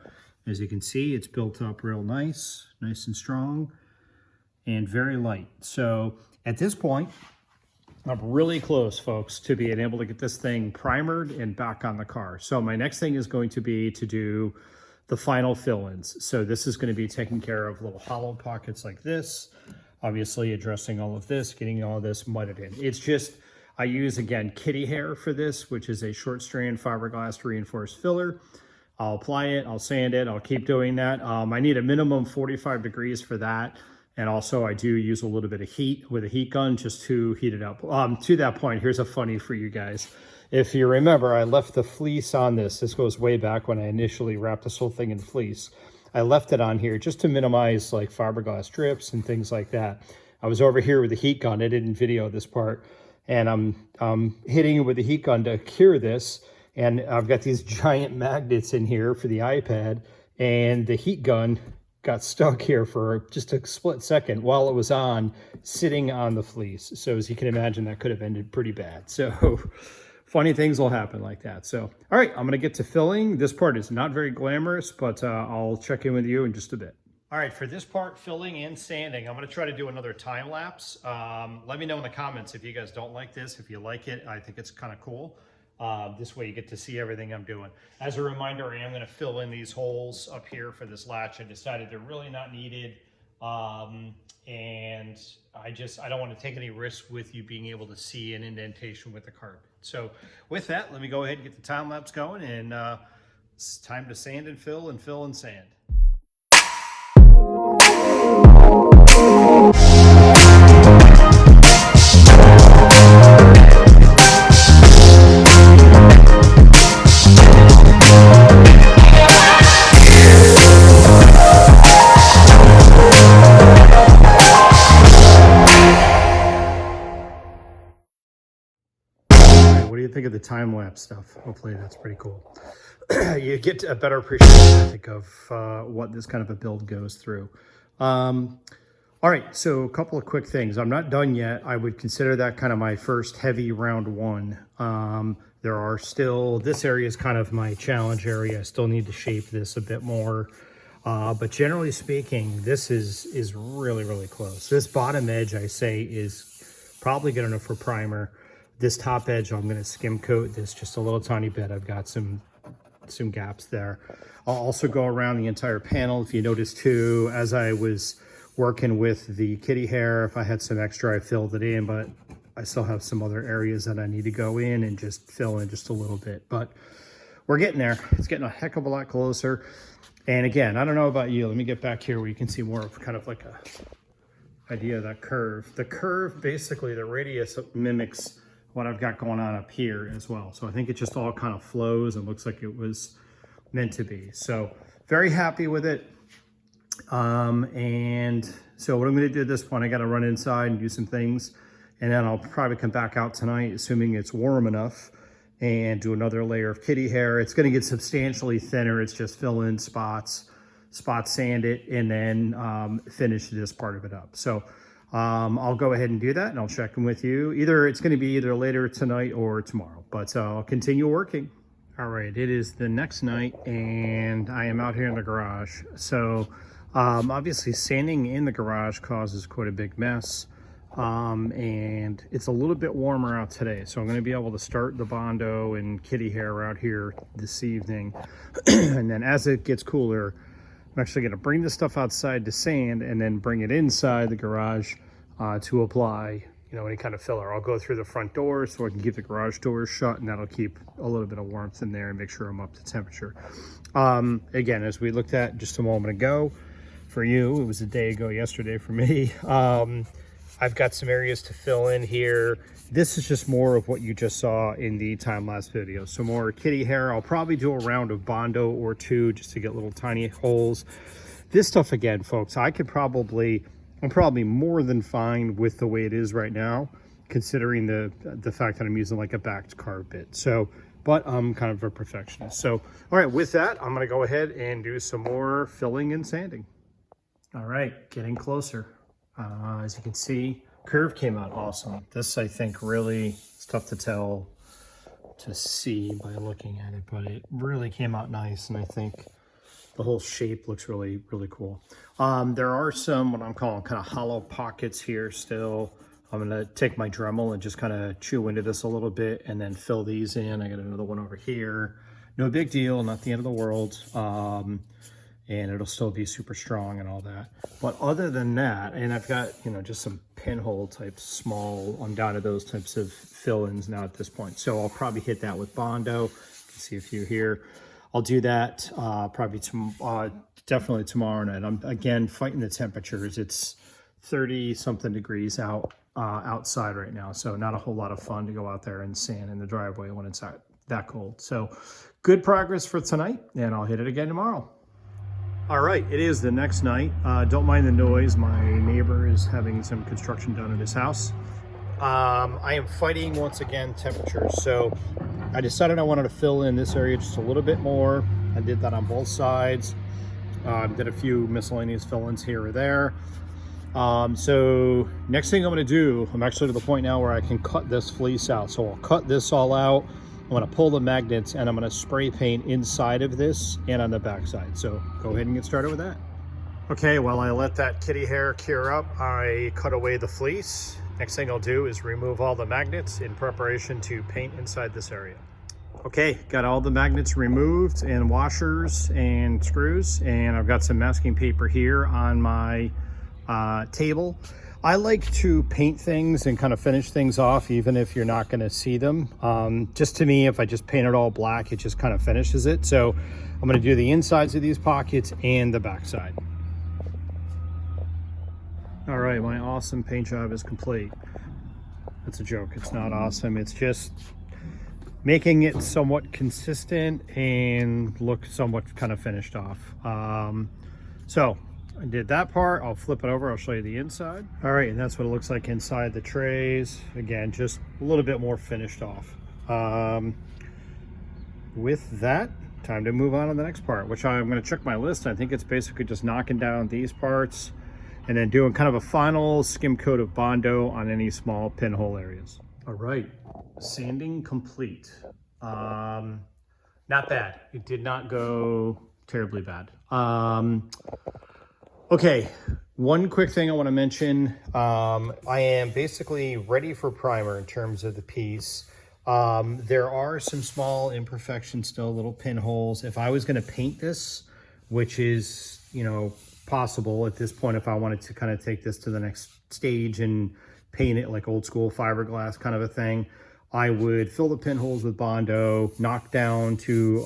as you can see, it's built up real nice and strong, and very light. So at this point, I'm really close, folks, to being able to get this thing primered and back on the car. So my next thing is going to be to do the final fill-ins. So this is going to be taking care of little hollow pockets like this, obviously addressing all of this, getting all of this mudded in. It's just, I use, again, kitty hair for this, which is a short strand fiberglass reinforced filler. I'll apply it, I'll sand it, I'll keep doing that. I need a minimum 45 degrees for that. And also I do use a little bit of heat with a heat gun just to heat it up. To that point, here's a funny for you guys. If you remember, I left the fleece on this. This goes way back when I initially wrapped this whole thing in fleece. I left it on here just to minimize like fiberglass drips and things like that. I was over here with the heat gun. I didn't video this part. And I'm hitting it with the heat gun to cure this. And I've got these giant magnets in here for the iPad. And the heat gun got stuck here for just a split second while it was on, sitting on the fleece. So as you can imagine, that could have ended pretty bad. So funny things will happen like that. So, all right, I'm gonna get to filling. This part is not very glamorous, but I'll check in with you in just a bit. All right, for this part, filling and sanding, I'm gonna try to do another time lapse. Let me know in the comments if you guys don't like this. If you like it, I think it's kind of cool. This way you get to see everything I'm doing. As a reminder, I am gonna fill in these holes up here for this latch. I decided they're really not needed. And I don't want to take any risks with you being able to see an indentation with the carpet. So with that, let me go ahead and get the time lapse going, and it's time to sand and fill and sand. What do you think of the time-lapse stuff? Hopefully that's pretty cool. You get a better appreciation, I think, of what this kind of a build goes through. All right, so a couple of quick things. I'm not done yet. I would consider that kind of my first heavy round one. There are still, this area is kind of my challenge area. I still need to shape this a bit more. But generally speaking, this is really, really close. This bottom edge, I say, is probably good enough for primer. This top edge, I'm gonna skim coat this just a little tiny bit. I've got some gaps there. I'll also go around the entire panel. If you notice too, as I was working with the kitty hair, if I had some extra, I filled it in, but I still have some other areas that I need to go in and just fill in just a little bit. But we're getting there. It's getting a heck of a lot closer. And again, I don't know about you. Let me get back here where you can see more of kind of like a idea of that curve. The curve, basically the radius mimics what I've got going on up here as well. So I think it just all kind of flows and looks like it was meant to be. So very happy with it. And so what I'm gonna do at this point, I gotta run inside and do some things. And then I'll probably come back out tonight, assuming it's warm enough, and do another layer of kitty hair. It's gonna get substantially thinner. It's just fill in spots, sand it, and then finish this part of it up. So I'll go ahead and do that, and I'll check in with you. It's going to be either later tonight or tomorrow, but I'll continue working. All right, it is the next night, and I am out here in the garage. So obviously sanding in the garage causes quite a big mess, and it's a little bit warmer out today. So I'm going to be able to start the Bondo and kitty hair out here this evening. And then as it gets cooler, I'm actually going to bring this stuff outside to sand and then bring it inside the garage to apply, any kind of filler. I'll go through the front door so I can keep the garage doors shut, and that'll keep a little bit of warmth in there and make sure I'm up to temperature. Again, as we looked at just a moment ago, for you, it was a day ago yesterday for me. I've got some areas to fill in here. This is just more of what you just saw in the time-lapse video. So more kitty hair. I'll probably do a round of Bondo or two just to get little tiny holes. This stuff, again, folks, I'm probably more than fine with the way it is right now, considering the fact that I'm using like a backed carve bit. So, but I'm kind of a perfectionist. So, all right, with that, I'm gonna go ahead and do some more filling and sanding. All right, getting closer. As you can see, curve came out awesome. This, I think, really, it's tough to see by looking at it, but it really came out nice, and I think the whole shape looks really, really cool. There are some, what I'm calling kind of hollow pockets here still. I'm gonna take my Dremel and just kind of chew into this a little bit and then fill these in. I got another one over here. No big deal, not the end of the world. And it'll still be super strong and all that. But other than that, and I've got, just some pinhole type small, I'm down to those types of fill-ins now at this point. So I'll probably hit that with Bondo. You can see a few here. I'll do that probably definitely tomorrow night. I'm, again, fighting the temperatures. It's 30 something degrees outside right now. So not a whole lot of fun to go out there and sand in the driveway when it's that cold. So good progress for tonight, and I'll hit it again tomorrow. All right, it is the next night. Don't mind the noise. My neighbor is having some construction done at his house. I am fighting once again temperatures. So I decided I wanted to fill in this area just a little bit more. I did that on both sides. Did a few miscellaneous fill-ins here or there. So next thing I'm going to do, I'm actually to the point now where I can cut this fleece out. So I'll cut this all out. I'm going to pull the magnets and I'm going to spray paint inside of this and on the back side. So go ahead and get started with that. Okay, while I let that kitty hair cure up, I cut away the fleece. Next thing I'll do is remove all the magnets in preparation to paint inside this area. Okay, got all the magnets removed and washers and screws, and I've got some masking paper here on my table. I like to paint things and kind of finish things off even if you're not going to see them. Just to me, if I just paint it all black, it just kind of finishes it. So I'm going to do the insides of these pockets and the back side. All right, my awesome paint job is complete. That's a joke. It's not awesome. It's just making it somewhat consistent and look somewhat kind of finished off. So I did that part. I'll flip it over. I'll show you the inside. All right, and that's what it looks like inside the trays. Again, just a little bit more finished off. With that, time to move on to the next part, which I'm going to check my list. I think it's basically just knocking down these parts and then doing kind of a final skim coat of Bondo on any small pinhole areas. All right, sanding complete. Not bad. It did not go terribly bad. Okay, one quick thing I want to mention. I am basically ready for primer in terms of the piece. There are some small imperfections still, little pinholes. If I was going to paint this, which is, you know, possible at this point, if I wanted to kind of take this to the next stage and paint it like old school fiberglass kind of a thing, I would fill the pinholes with Bondo, knock down to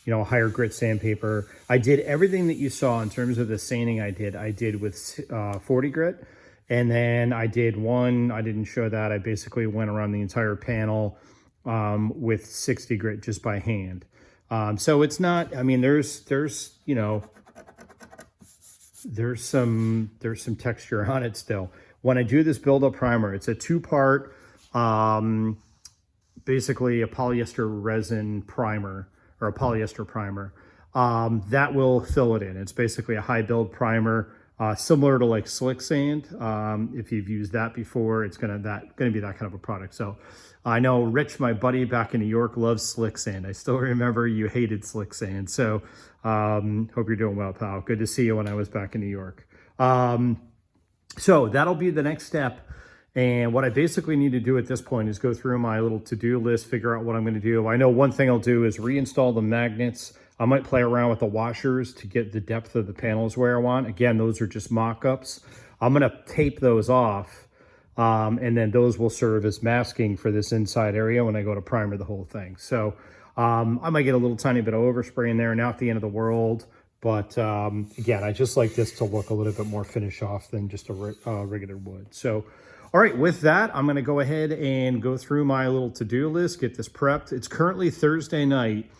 a higher grit sandpaper. I did everything that you saw in terms of the sanding I did with 40 grit. And then I did one, I didn't show that. I basically went around the entire panel with 60 grit just by hand. So it's not, I mean, there's some texture on it still. When I do this build-up primer, it's a two-part, basically a polyester resin primer or a polyester primer that will fill it in. It's basically a high build primer, similar to like slick sand. If you've used that before, it's gonna be that kind of a product. So I know Rich, my buddy back in New York, loves slick sand. I still remember you hated slick sand. So hope you're doing well, pal. Good to see you when I was back in New York. So that'll be the next step. And what I basically need to do at this point is go through my little to-do list, figure out what I'm going to do. I know one thing I'll do is reinstall the magnets. I might play around with the washers to get the depth of the panels where I want. Again, those are just mock-ups. I'm going to tape those off. And then those will serve as masking for this inside area when I go to primer the whole thing. So I might get a little tiny bit of overspray in there, not the end of the world. But again, I just like this to look a little bit more finish off than just a regular wood. So, all right, with that, I'm going to go ahead and go through my little to-do list, get this prepped. It's currently Thursday night.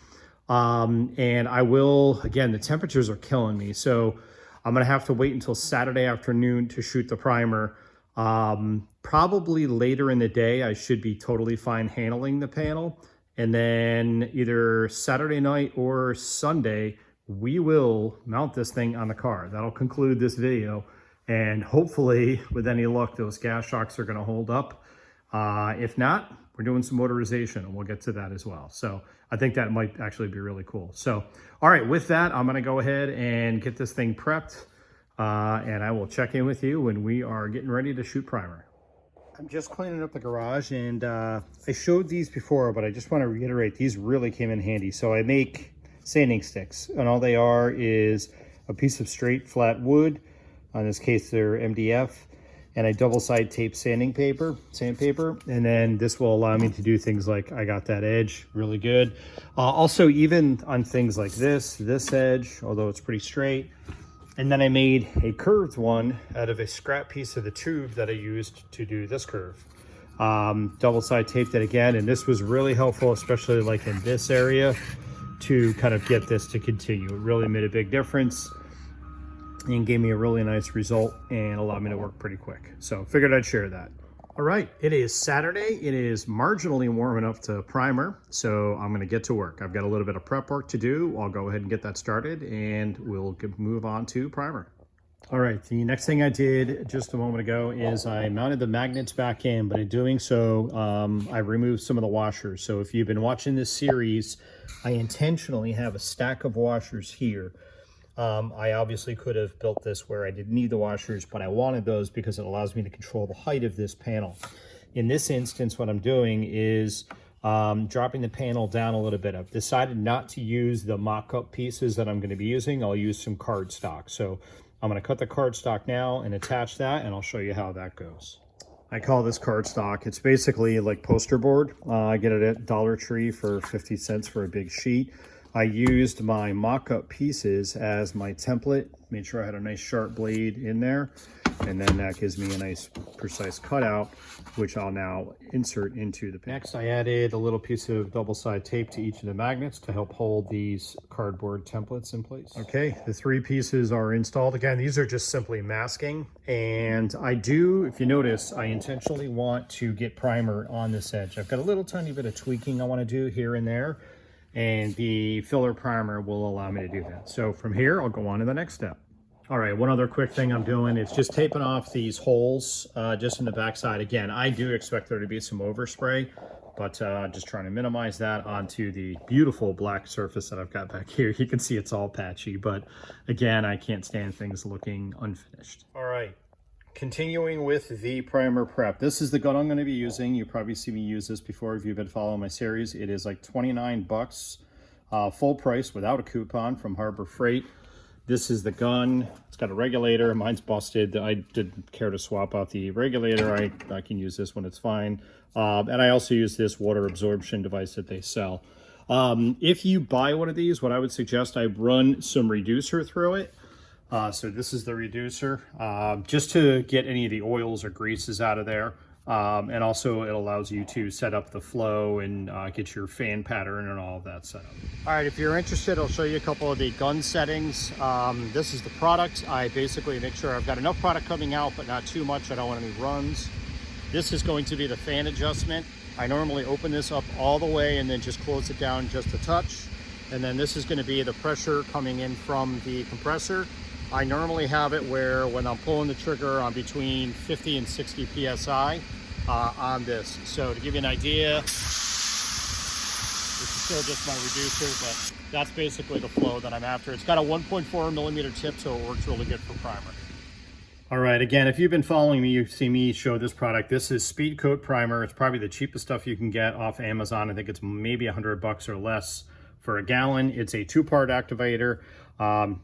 And I will, again, the temperatures are killing me. So I'm going to have to wait until Saturday afternoon to shoot the primer. Probably later in the day, I should be totally fine handling the panel. And then either Saturday night or Sunday, we will mount this thing on the car. That'll conclude this video. And hopefully, with any luck, those gas shocks are going to hold up. If not, we're doing some motorization, and we'll get to that as well. So I think that might actually be really cool. So, all right, with that, I'm going to go ahead and get this thing prepped. And I will check in with you when we are getting ready to shoot primer. I'm just cleaning up the garage, and I showed these before, but I just want to reiterate, these really came in handy. So I make sanding sticks, and all they are is a piece of straight flat wood. In this case, they're MDF, and I double-side tape sandpaper, and then this will allow me to do things like, I got that edge really good. Also, even on things like this edge, although it's pretty straight, And then I made a curved one out of a scrap piece of the tube that I used to do this curve. Double side taped it again, and this was really helpful, especially like in this area, to kind of get this to continue. It really made a big difference and gave me a really nice result and allowed me to work pretty quick. So figured I'd share that. All right, it is Saturday. It is marginally warm enough to primer, so I'm gonna get to work. I've got a little bit of prep work to do. I'll go ahead and get that started and we'll move on to primer. All right, the next thing I did just a moment ago is I mounted the magnets back in, but in doing so, I removed some of the washers. So if you've been watching this series, I intentionally have a stack of washers here. I obviously could have built this where I didn't need the washers, but I wanted those because it allows me to control the height of this panel. In this instance, what I'm doing is dropping the panel down a little bit. I've decided not to use the mock-up pieces that I'm going to be using. I'll use some cardstock. So I'm going to cut the cardstock now and attach that, and I'll show you how that goes. I call this cardstock. It's basically like poster board. I get it at Dollar Tree for 50 cents for a big sheet. I used my mock-up pieces as my template, made sure I had a nice sharp blade in there, and then that gives me a nice precise cutout, which I'll now insert into the panel. Next, I added a little piece of double-side tape to each of the magnets to help hold these cardboard templates in place. Okay, the 3 pieces are installed. Again, these are just simply masking, and I do, if you notice, I intentionally want to get primer on this edge. I've got a little tiny bit of tweaking I want to do here and there, and the filler primer will allow me to do that. So from here, I'll go on to the next step. All right, one other quick thing I'm doing is just taping off these holes just in the backside. Again, I do expect there to be some overspray, but just trying to minimize that onto the beautiful black surface that I've got back here. You can see it's all patchy, but again, I can't stand things looking unfinished. All right. Continuing with the primer prep. This is the gun I'm going to be using. You probably see me use this before if you've been following my series. It is like 29 bucks, full price without a coupon from Harbor Freight. This is the gun. It's got a regulator. Mine's busted. I didn't care to swap out the regulator. I can use this one. It's fine. And I also use this water absorption device that they sell. If you buy one of these, what I would suggest, I run some reducer through it. So this is the reducer, just to get any of the oils or greases out of there. And also it allows you to set up the flow and get your fan pattern and all of that set up. All right, if you're interested, I'll show you a couple of the gun settings. This is the product. I basically make sure I've got enough product coming out, but not too much. I don't want any runs. This is going to be the fan adjustment. I normally open this up all the way and then just close it down just a touch. And then this is going to be the pressure coming in from the compressor. I normally have it where when I'm pulling the trigger on between 50 and 60 PSI on this. So to give you an idea, this is still just my reducer, but that's basically the flow that I'm after. It's got a 1.4 millimeter tip, so it works really good for primer. All right, again, if you've been following me, you've seen me show this product. This is Speed Coat Primer. It's probably the cheapest stuff you can get off Amazon. I think it's maybe 100 bucks or less for a gallon. It's a 2-part activator. I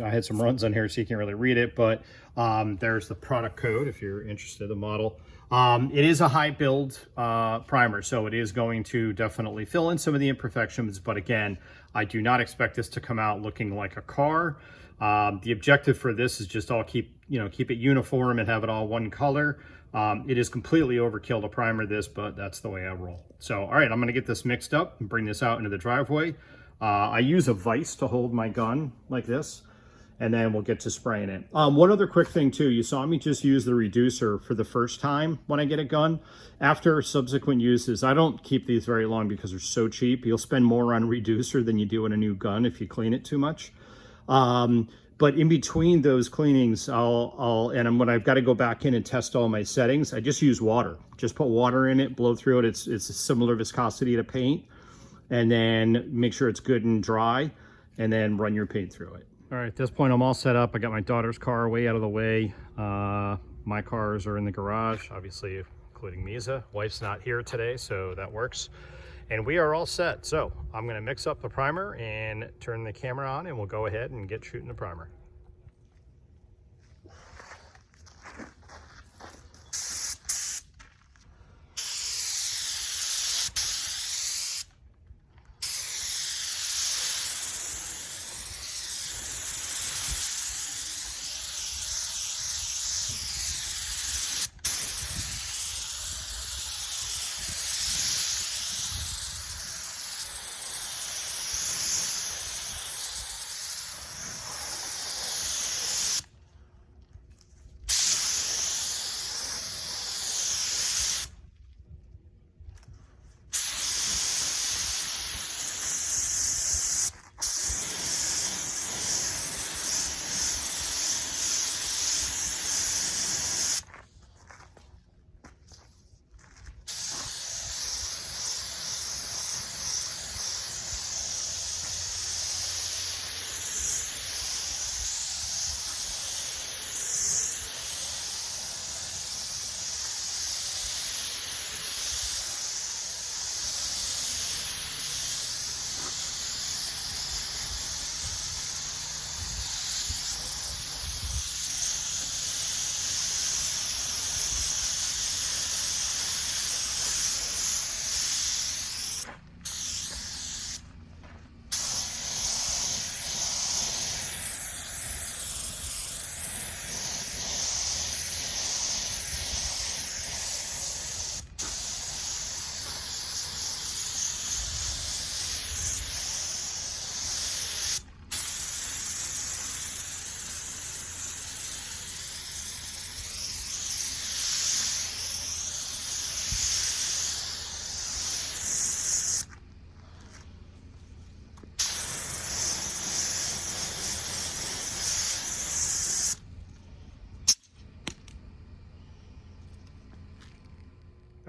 had some runs on here so you can't really read it, but there's the product code if you're interested in the model. It is a high build primer, so it is going to definitely fill in some of the imperfections, but again, I do not expect this to come out looking like a car. The objective for this is just all keep it uniform and have it all one color. It is completely overkill to primer this, but that's the way I roll. So, all right, I'm gonna get this mixed up and bring this out into the driveway. I use a vise to hold my gun like this, and then we'll get to spraying it. One other quick thing too, you saw me just use the reducer for the first time when I get a gun. After subsequent uses, I don't keep these very long because they're so cheap. You'll spend more on reducer than you do on a new gun if you clean it too much. But in between those cleanings, when I've got to go back in and test all my settings, I just use water. Just put water in it, blow through it. It's a similar viscosity to paint. And then make sure it's good and dry, and then run your paint through it. All right, at this point I'm all set up. I got my daughter's car way out of the way. My cars are in the garage, obviously including Miza. Wife's not here today, so that works. And we are all set. So I'm gonna mix up the primer and turn the camera on, and we'll go ahead and get shooting the primer.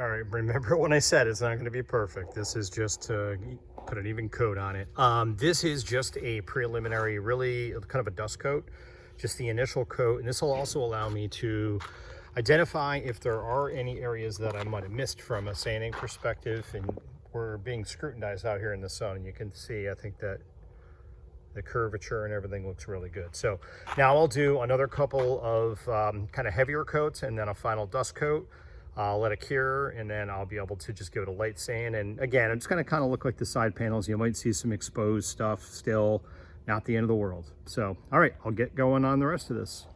All right, remember when I said it's not going to be perfect. This is just to put an even coat on it. This is just a preliminary, really kind of a dust coat, just the initial coat. And this will also allow me to identify if there are any areas that I might have missed from a sanding perspective. And we're being scrutinized out here in the sun, and you can see, I think that the curvature and everything looks really good. So now I'll do another couple of kind of heavier coats and then a final dust coat. I'll let it cure, and then I'll be able to just give it a light sand. And again, it's going to kind of look like the side panels. You might see some exposed stuff still, not the end of the world. So, all right, I'll get going on the rest of this.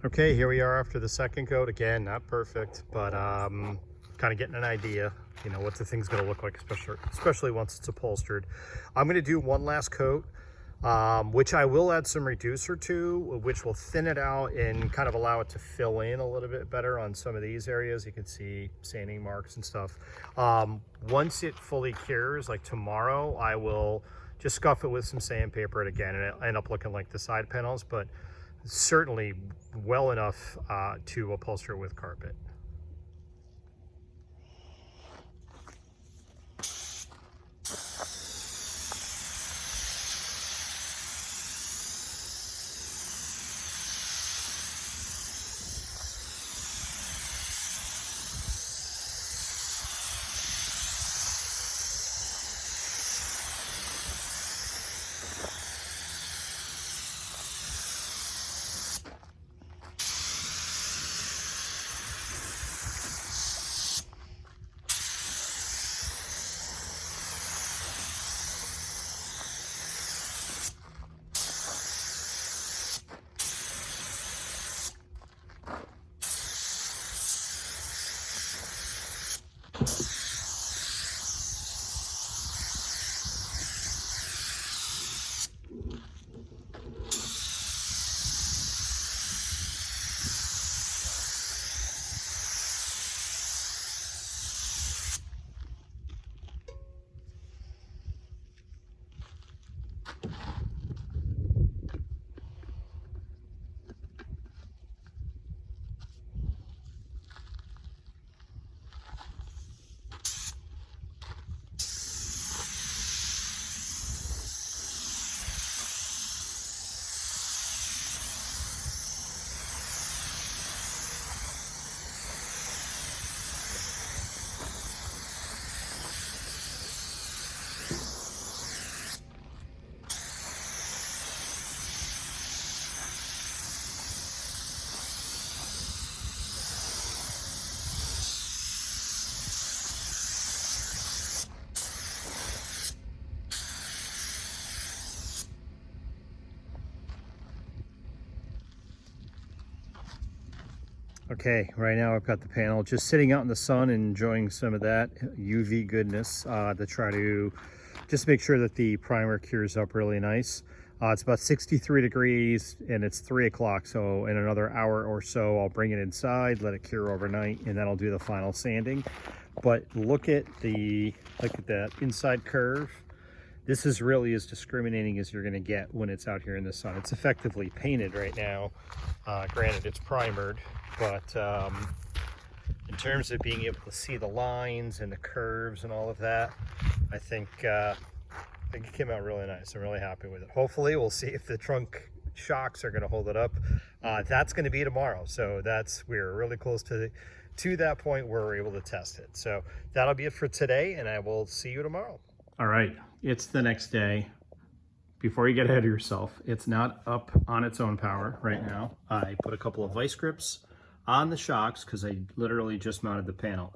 Okay, here we are after the second coat. Again, not perfect, but kind of getting an idea, you know, what the thing's going to look like, especially once it's upholstered. I'm going to do one last coat, which I will add some reducer to, which will thin it out and kind of allow it to fill in a little bit better on some of these areas. You can see sanding marks and stuff. Once it fully cures, like tomorrow, I will just scuff it with some sandpaper, and again, and it'll end up looking like the side panels, but certainly well enough to upholster with carpet. Okay, right now I've got the panel just sitting out in the sun and enjoying some of that UV goodness to try to just make sure that the primer cures up really nice. It's about 63 degrees and it's 3 o'clock, so in another hour or so I'll bring it inside, let it cure overnight, and then I'll do the final sanding. But look at that inside curve. This is really as discriminating as you're going to get when it's out here in the sun. It's effectively painted right now. Granted, it's primered, but in terms of being able to see the lines and the curves and all of that, I think it came out really nice. I'm really happy with it. Hopefully, we'll see if the trunk shocks are going to hold it up. That's going to be tomorrow, so we're really close to that point where we're able to test it. So that'll be it for today, and I will see you tomorrow. All right, it's the next day. Before you get ahead of yourself, it's not up on its own power right now. I put a couple of vice grips on the shocks because I literally just mounted the panel,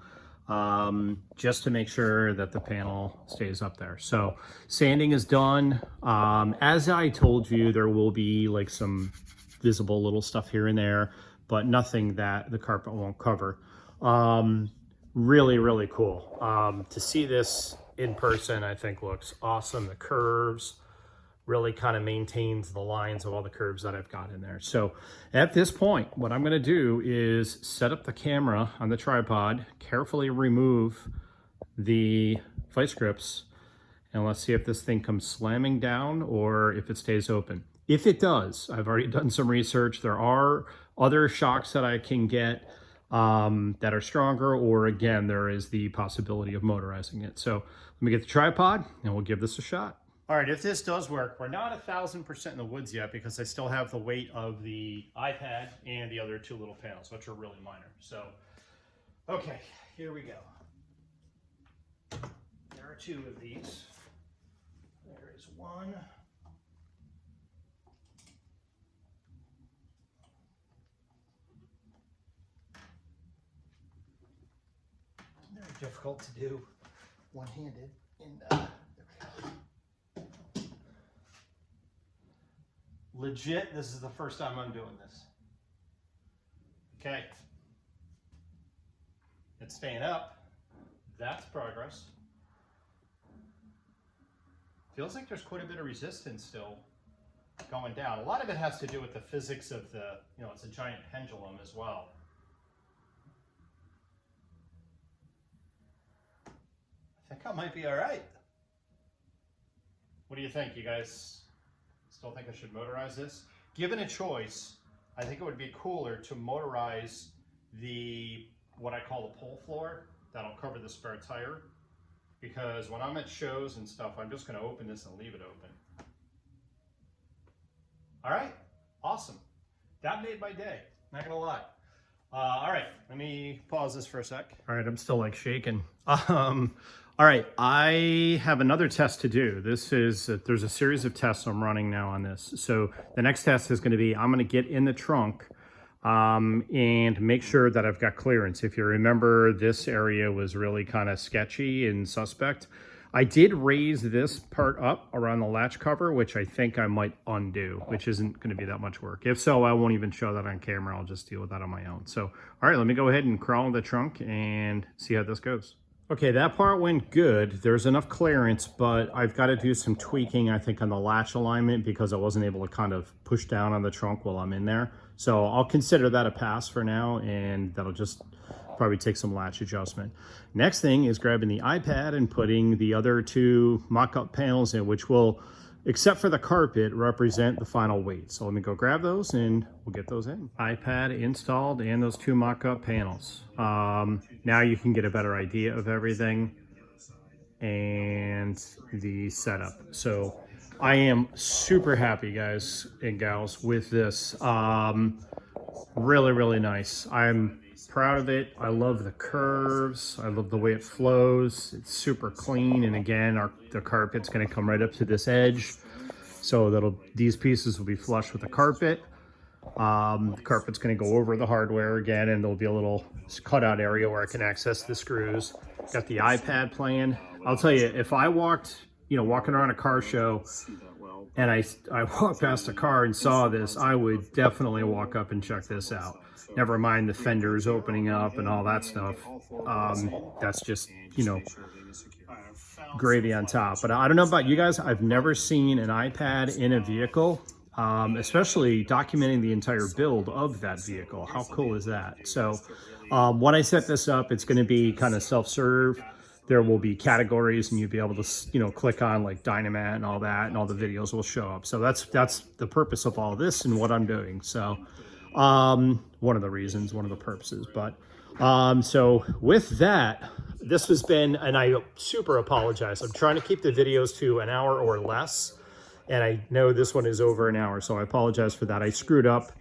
just to make sure that the panel stays up there. So sanding is done. As I told you, there will be like some visible little stuff here and there, but nothing that the carpet won't cover. Really, really cool. To see this in person, I think looks awesome. The curves really kind of maintains the lines of all the curves that I've got in there. So at this point, what I'm gonna do is set up the camera on the tripod, carefully remove the vice grips, and let's see if this thing comes slamming down or if it stays open. If it does, I've already done some research. There are other shocks that I can get that are stronger, or again, there is the possibility of motorizing it. So let me get the tripod and we'll give this a shot. All right, if this does work, we're not 1,000% in the woods yet because I still have the weight of the iPad and the other two little panels, which are really minor. So, okay, here we go. There are two of these. There is one. Very difficult to do one-handed. Legit, this is the first time I'm doing this. Okay. It's staying up. That's progress. Feels like there's quite a bit of resistance still going down. A lot of it has to do with the physics of it's a giant pendulum as well. I think I might be all right. What do you think, you guys? Still think I should motorize this? Given a choice, I think it would be cooler to motorize what I call the pull floor that'll cover the spare tire, because when I'm at shows and stuff, I'm just going to open this and leave it open. All right, awesome. That made my day, not gonna lie. All right, let me pause this for a sec. All right, I'm still like shaking. All right, I have another test to do. There's a series of tests I'm running now on this. So the next test is going to be, I'm going to get in the trunk and make sure that I've got clearance. If you remember, this area was really kind of sketchy and suspect. I did raise this part up around the latch cover, which I think I might undo, which isn't going to be that much work. If so, I won't even show that on camera. I'll just deal with that on my own. So, all right, let me go ahead and crawl in the trunk and see how this goes. Okay, that part went good. There's enough clearance, but I've got to do some tweaking, I think, on the latch alignment because I wasn't able to kind of push down on the trunk while I'm in there. So I'll consider that a pass for now, and that'll just probably take some latch adjustment. Next thing is grabbing the iPad and putting the other two mock-up panels in, which will, except for the carpet, represent the final weight. So let me go grab those and we'll get those in. iPad installed and those two mock-up panels. Now you can get a better idea of everything and the setup. So I am super happy, guys and gals, with this. Really, really nice. I'm proud of it. I love the curves. I love the way it flows. It's super clean. And again, the carpet's going to come right up to this edge. So these pieces will be flush with the carpet. The carpet's going to go over the hardware again, and there'll be a little cutout area where I can access the screws. Got the iPad playing. I'll tell you, if I walking around a car show and I walked past a car and saw this, I would definitely walk up and check this out. Never mind the fenders opening up and all that stuff. That's just, you know, gravy on top. But I don't know about you guys, I've never seen an iPad in a vehicle, especially documenting the entire build of that vehicle. How cool is that? So when I set this up, it's going to be kind of self-serve. There will be categories and you'll be able to, you know, click on like Dynamat and all that, and all the videos will show up. So that's the purpose of all this and what I'm doing. So one of the reasons, one of the purposes. But so with that, this has been, and I super apologize. I'm trying to keep the videos to an hour or less. And I know this one is over an hour, so I apologize for that. I screwed up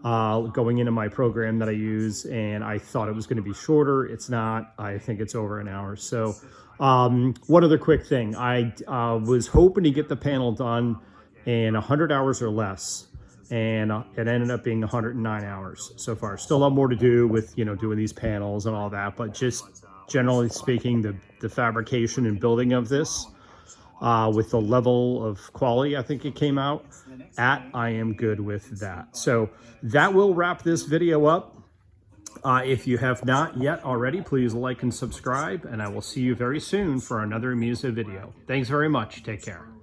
going into my program that I use, and I thought it was going to be shorter. It's not. I think it's over an hour. So one other quick thing. I was hoping to get the panel done in 100 hours or less, and it ended up being 109 hours so far. Still a lot more to do with, you know, doing these panels and all that, but just generally speaking, the fabrication and building of this, with the level of quality I think it came out at, I am good with that. So that will wrap this video up. If you have not yet already, please like and subscribe, and I will see you very soon for another CarMiZa video. Thanks very much. Take care.